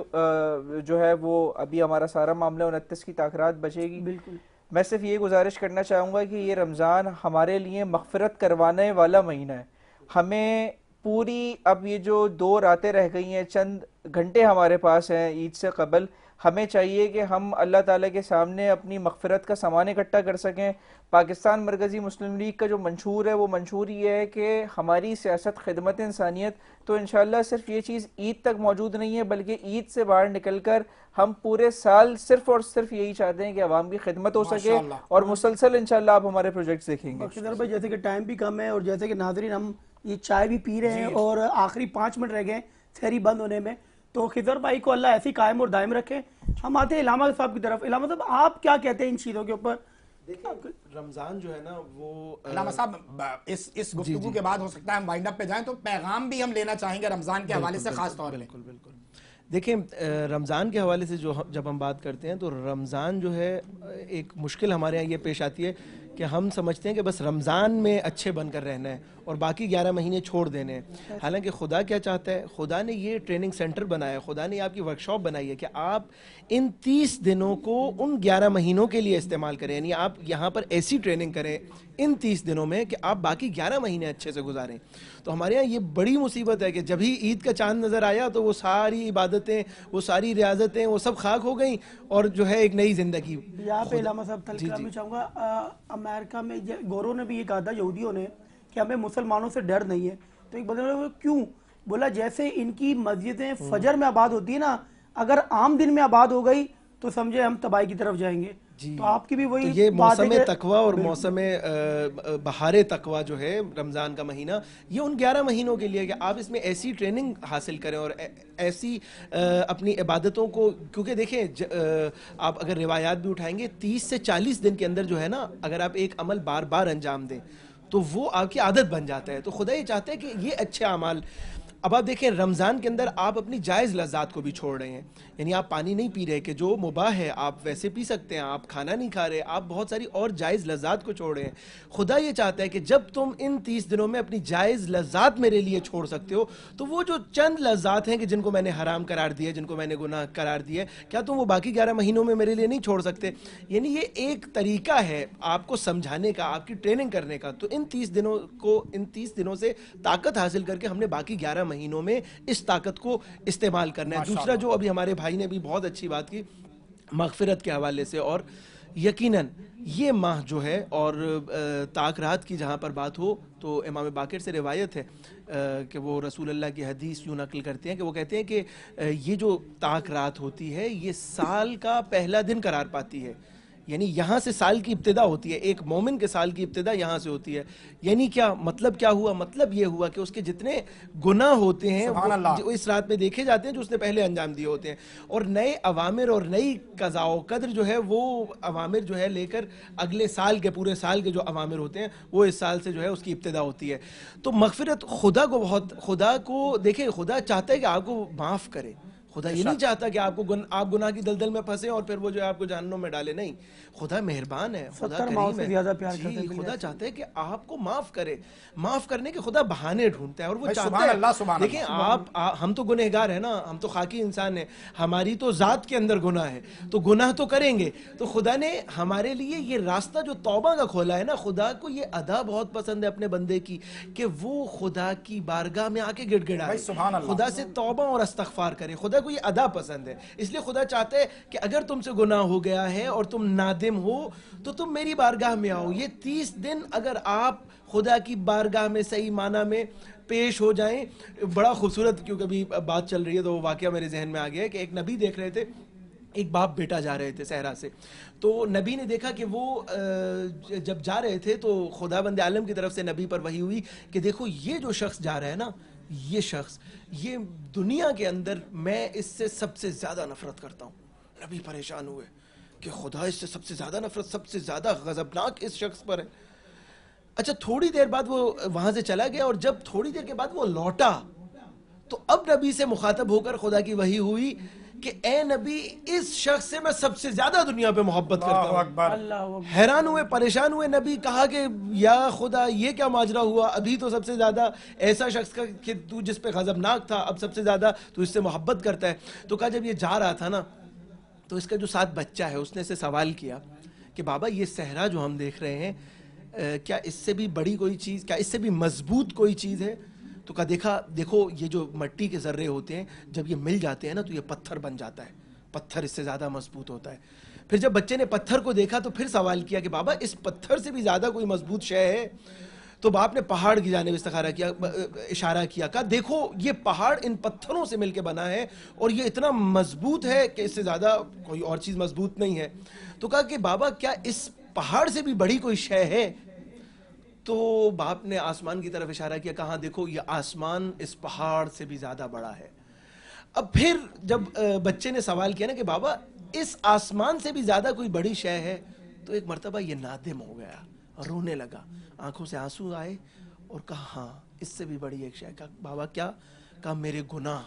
जो है वो अभी हमारा सारा मामला 29 की ताकरात बचेगी। बिल्कुल, मैं सिर्फ ये गुजारिश करना चाहूँगा कि ये रमज़ान हमारे लिए मग़फ़िरत करवाने वाला महीना है। हमें पूरी अब ये जो 2 रातें रह गई हैं, चंद घंटे हमारे पास हैं ईद से कबल, हमें चाहिए कि हम अल्लाह ताला के सामने अपनी मग़फ़िरत का सामान इकट्ठा कर सकें। पाकिस्तान मरकज़ी मुस्लिम लीग का जो मंशूर है वो मंशूर ये है कि हमारी सियासत खिदमत इंसानियत, तो इंशाअल्लाह सिर्फ ये चीज़ ईद तक मौजूद नहीं है बल्कि ईद से बाहर निकल कर हम पूरे साल सिर्फ और सिर्फ यही चाहते हैं कि आवाम की खिदमत हो सके और मुसलसल इंशाअल्लाह आप हमारे प्रोजेक्ट्स देखेंगे। खिदर भाई, जैसे कि टाइम भी कम है और जैसे कि नाज़रीन हम ये चाय भी पी रहे हैं और आखिरी 5 मिनट रह गए सहरी बंद होने में, तो खिदर भाई को अल्लाह ऐसी कायम और दायम रखे। हम आते हैं इलामा साहब की तरफ। इलामा साहब, आप क्या कहते हैं इन चीज़ों के ऊपर? देखिए, रमज़ान जो है ना वो इलामा साहब, इस गुफ्तगू के बाद हो सकता है हम वाइंड अप पे जाएं, तो पैगाम भी हम लेना चाहेंगे रमज़ान के हवाले से खास तौर पे। बिल्कुल बिल्कुल। देखिए, रमज़ान के हवाले से जब हम बात करते हैं तो रमज़ान जो है एक मुश्किल हमारे यहाँ ये पेश आती है कि हम समझते हैं कि बस रमज़ान में अच्छे बनकर रहना है और बाकी 11 महीने छोड़ देने हैं। हालांकि खुदा क्या चाहता है, खुदा ने ये ट्रेनिंग सेंटर बनाया, खुदा ने आपकी वर्कशॉप बनाई है कि आप इन 30 दिनों को उन 11 महीनों के लिए इस्तेमाल करें, यानी आप यहाँ पर ऐसी ट्रेनिंग करें इन 30 दिनों में कि आप बाकी 11 महीने अच्छे से गुजारें। तो हमारे यहाँ ये बड़ी मुसीबत है कि जब ही ईद का चांद नज़र आया तो वो सारी इबादतें, वो सारी रियाजतें, वो सब खाक हो गई और जो है एक नई जिंदगी। यहाँ पे इलामा साहब तलक मैं चाहूँगा, अमेरिका में गौरव ने भी ये कहा था यहूदियों ने कि हमें मुसलमानों से डर नहीं है। तो एक बंदे क्यों बोला, जैसे इनकी मस्जिदें फजर में आबाद होती है ना, अगर आम दिन में आबाद हो गई तो समझे हम तबाही की तरफ जाएंगे। तो आपकी भी वही तो ये बात है मौसम कि तकवा और मौसम बहार तकवा जो है रमज़ान का महीना, ये उन 11 महीनों के लिए कि आप इसमें ऐसी ट्रेनिंग हासिल करें और ऐसी अपनी इबादतों को, क्योंकि देखें आप अगर रिवायात भी उठाएंगे 30 से 40 दिन के अंदर जो है ना, अगर आप एक अमल बार बार अंजाम दें तो वो आपकी आदत बन जाता है। तो खुदा ये चाहते हैं कि ये अच्छे अमाल, अब आप देखें रमज़ान के अंदर आप अपनी जायज़ लज़्ज़ात को भी छोड़ रहे हैं, यानी आप पानी नहीं पी रहे कि जो मुबाह है आप वैसे पी सकते हैं, आप खाना नहीं खा रहे, आप बहुत सारी और जायज़ लज़्ज़ात को छोड़ रहे हैं। खुदा ये चाहता है कि जब तुम इन 30 दिनों में अपनी जायज़ लज़्ज़ात मेरे लिए छोड़ सकते हो, तो वो जो चंद लज़्ज़ात हैं कि जिनको मैंने हराम करार दिया, जिनको मैंने गुनाह करार दिया, क्या तुम वो बाकी 11 महीनों में मेरे लिए नहीं छोड़ सकते? यानी ये एक तरीका है आपको समझाने का, आपकी ट्रेनिंग करने का। तो इन 30 दिनों से ताकत हासिल करके हमने बाकी 11 महीनों में इस ताकत को इस्तेमाल करना है। दूसरा जो अभी हमारे भाई ने भी बहुत अच्छी बात की मगफिरत के हवाले से, और यकीनन ये माह जो है और ताक रात की जहाँ पर बात हो तो इमाम बाकिर से रिवायत है कि वो रसूल अल्लाह की हदीस यूँ नकल करते हैं कि वो कहते हैं कि ये जो ताक रात होती है ये साल का पहला दिन करार पाती है, यानी यहाँ से साल की इब्तिदा होती है, एक मोमिन के साल की इब्तिदा यहाँ से होती है। यानी क्या मतलब, क्या हुआ? मतलब ये हुआ कि उसके जितने गुनाह होते हैं वो इस रात में देखे जाते हैं जो उसने पहले अंजाम दिए होते हैं, और नए अवामिर और नई कज़ाओ कद्र जो है वो अवामिर जो है लेकर अगले साल के, पूरे साल के जो अवामिर होते हैं वो इस साल से जो है उसकी इब्तिदा होती है। तो मगफिरत खुदा को बहुत, खुदा को देखें, खुदा चाहता है कि आपको माफ़ करे। खुदा ये नहीं चाहता कि आप गुनाह की दलदल में फंसे और फिर वो जो है आपको जहन्नुम में डाले। नहीं, खुदा मेहरबान है, खुदा करीम है। खुदा चाहता है कि आपको माफ करे। माफ करने के खुदा बहाने ढूंढता है और वो चाहता है। देखिए हम तो गुनहगार है ना, हम तो खाकी इंसान है, हमारी तो जात के अंदर गुनाह है, तो गुनाह तो करेंगे। तो खुदा ने हमारे लिए ये रास्ता जो तौबा का खोला है ना, खुदा को ये अदा बहुत पसंद है अपने बंदे की कि वो खुदा की बारगाह में आके गिड़गिड़ाए, खुदा से तौबा और इस्तगफार करे। खुदा को ये अदा पसंद है, इसलिए खुदा चाहते हैं कि अगर तुमसे गुनाह हो गया है और तुम नादिम हो तो तुम मेरी बारगाह में आओ। ये 30 दिन अगर आप खुदा की बारगाह में सही माना में पेश हो जाएं, बड़ा खूबसूरत, क्योंकि अभी बात चल रही है तो वो वाकया मेरे जहन में आ गया है कि एक नबी देख रहे थे, एक बाप बेटा जा रहे थे सहरा से, तो नबी ने देखा कि वो जब जा रहे थे तो खुदाबंद आलम की तरफ से नबी पर वही हुई कि देखो ये जो शख्स जा रहा है ना, ये शख्स, ये दुनिया के अंदर मैं इससे सबसे ज्यादा नफरत करता हूँ। नबी परेशान हुए कि खुदा इससे सबसे ज्यादा नफरत, सबसे ज्यादा गजबनाक इस शख्स पर है। अच्छा, थोड़ी देर बाद वो वहां से चला गया और जब थोड़ी देर के बाद वो लौटा तो अब नबी से मुखातब होकर खुदा की वही हुई कि ए नबी, इस शख्स से मैं सबसे ज्यादा दुनिया पे मोहब्बत करता हूँ। हैरान हुए, परेशान हुए नबी, कहा कि या खुदा ये क्या माजरा हुआ, अभी तो सबसे ज्यादा ऐसा शख्स का कि तू जिस पे गजबनाक था, अब सबसे ज्यादा तू इससे मोहब्बत करता है। तो कहा जब ये जा रहा था ना तो इसका जो साथ बच्चा है उसने से सवाल किया कि बाबा ये सहरा जो हम देख रहे हैं, क्या इससे भी बड़ी कोई चीज़, क्या इससे भी मजबूत कोई चीज़ है? तो कहा देखो ये जो मट्टी के जर्रे होते हैं जब ये मिल जाते हैं ना तो ये पत्थर बन जाता है, पत्थर इससे ज़्यादा मजबूत होता है। फिर जब बच्चे ने पत्थर को देखा तो फिर सवाल किया कि बाबा इस पत्थर से भी ज़्यादा कोई मजबूत शय है? तो बाप ने पहाड़ की जानिब इशारा किया, कहा देखो ये पहाड़ इन पत्थरों से मिलकर बना है और ये इतना मजबूत है कि इससे ज़्यादा कोई और चीज़ मजबूत नहीं है। तो कहा कि बाबा क्या इस पहाड़ से भी बड़ी कोई शय है? तो बाप ने आसमान की तरफ इशारा किया, कहा देखो ये आसमान इस पहाड़ से भी ज्यादा बड़ा है। अब फिर जब बच्चे ने सवाल किया ना कि बाबा इस आसमान से भी ज्यादा कोई बड़ी शय है, तो एक मर्तबा ये नादिम हो गया, रोने लगा, आंखों से आंसू आए और कहा हाँ इससे भी बड़ी एक शय। कहा बाबा क्या? कहा मेरे गुनाह,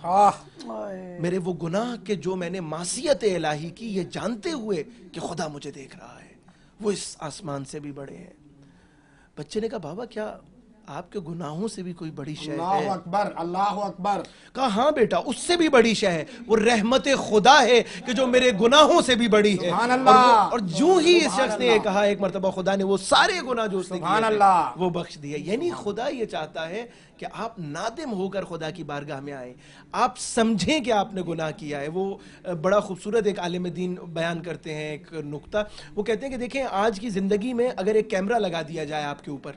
मेरे वो गुनाह के जो मैंने मासियत इलाही की ये जानते हुए कि खुदा मुझे देख रहा है, वो इस आसमान से भी बड़े हैं। बच्चे ने कहा बाबा क्या आपके गुनाहों से भी कोई बड़ी शय अल्लाह है? अकबर, अल्लाह अकबर। कहा हाँ बेटा, उससे भी बड़ी शय है, वो रहमत खुदा है कि जो मेरे गुनाहों से भी बड़ी है। सुभान अल्लाह। और जो ही इस शख्स ने ये कहा, एक मरतबा खुदा ने वो सारे गुनाह जो उसने सुभान किए थे, अल्लाह। वो बख्श दिए। यानी खुदा ये चाहता है कि आप नादिम होकर खुदा की बारगाह में आए, आप समझें कि आपने गुनाह किया है। वो बड़ा खूबसूरत एक आलिम दीन बयान करते हैं एक नुक्ता, वो कहते हैं कि देखें, आज की ज़िंदगी में अगर एक कैमरा लगा दिया जाए आपके ऊपर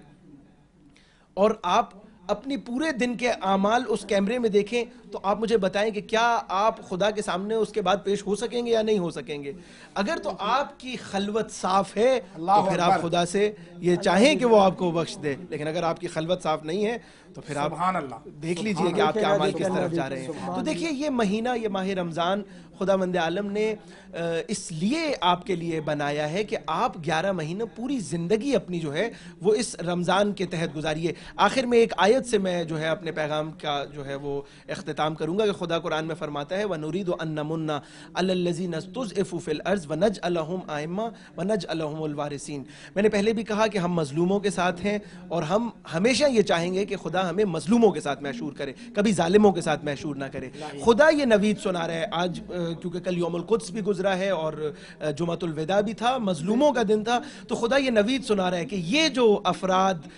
और आप अपनी पूरे दिन के आमाल उस कैमरे में देखें, तो आप मुझे बताएं कि क्या आप खुदा के सामने उसके बाद पेश हो सकेंगे या नहीं हो सकेंगे? अगर तो आपकी खलवत साफ है तो फिर आप खुदा से ये चाहें कि वो आपको बख्श दे, लेकिन अगर आपकी खलवत साफ नहीं है तो फिर आप देख लीजिए कि आपके अमाल किस तरफ जा रहे हैं। तो देखिए, ये महीना, ये माह रमज़ान खुदावंद आलम ने इसलिए आपके लिए बनाया है कि आप 11 महीने पूरी ज़िंदगी अपनी जो है वो इस रमज़ान के तहत गुजारिए। आखिर में एक आयत से मैं जो है अपने पैगाम का जो है वो इख्तिताम करूँगा कि खुदा कुरान में फरमाता है, वनुरीदु अन नमुन्ना अलल्लज़ीना इस्तुज़इफ़ू फ़िल अर्ज़ वनजअलहुम आइम्मा वनजअलहुमुल वारिसीन। मैंने पहले भी कहा कि हम मज़लूमों के साथ हैं और हम हमेशा ये चाहेंगे कि खुदा हमें मज़लूमों के साथ महशूर करे, कभी जालिमों के साथ महशूर ना करे। खुदा ये नवीद सुना रहा है आज, क्योंकि कल यौमुल कुद्स भी गुजरा है और जुमातुल विदा भी था, मजलूमों का दिन था, तो खुदा ये नवीद सुना रहा है कि ये जो अफराद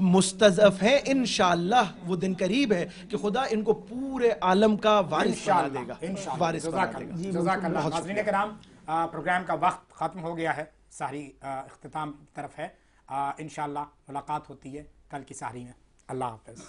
मुस्तज़फ़ हैं, इंशाअल्लाह वो दिन करीब है कि खुदा इनको पूरे आलम का वारिस बना देगा, वारिस बना देगा। जज़ाकल्लाह। नाज़रीन किराम, प्रोग्राम का वक्त ख़त्म हो गया है, सारी इख्तिताम तरफ है। इंशाअल्लाह मुलाकात होती है कल की सारी में। अल्लाह हाफ़िज़।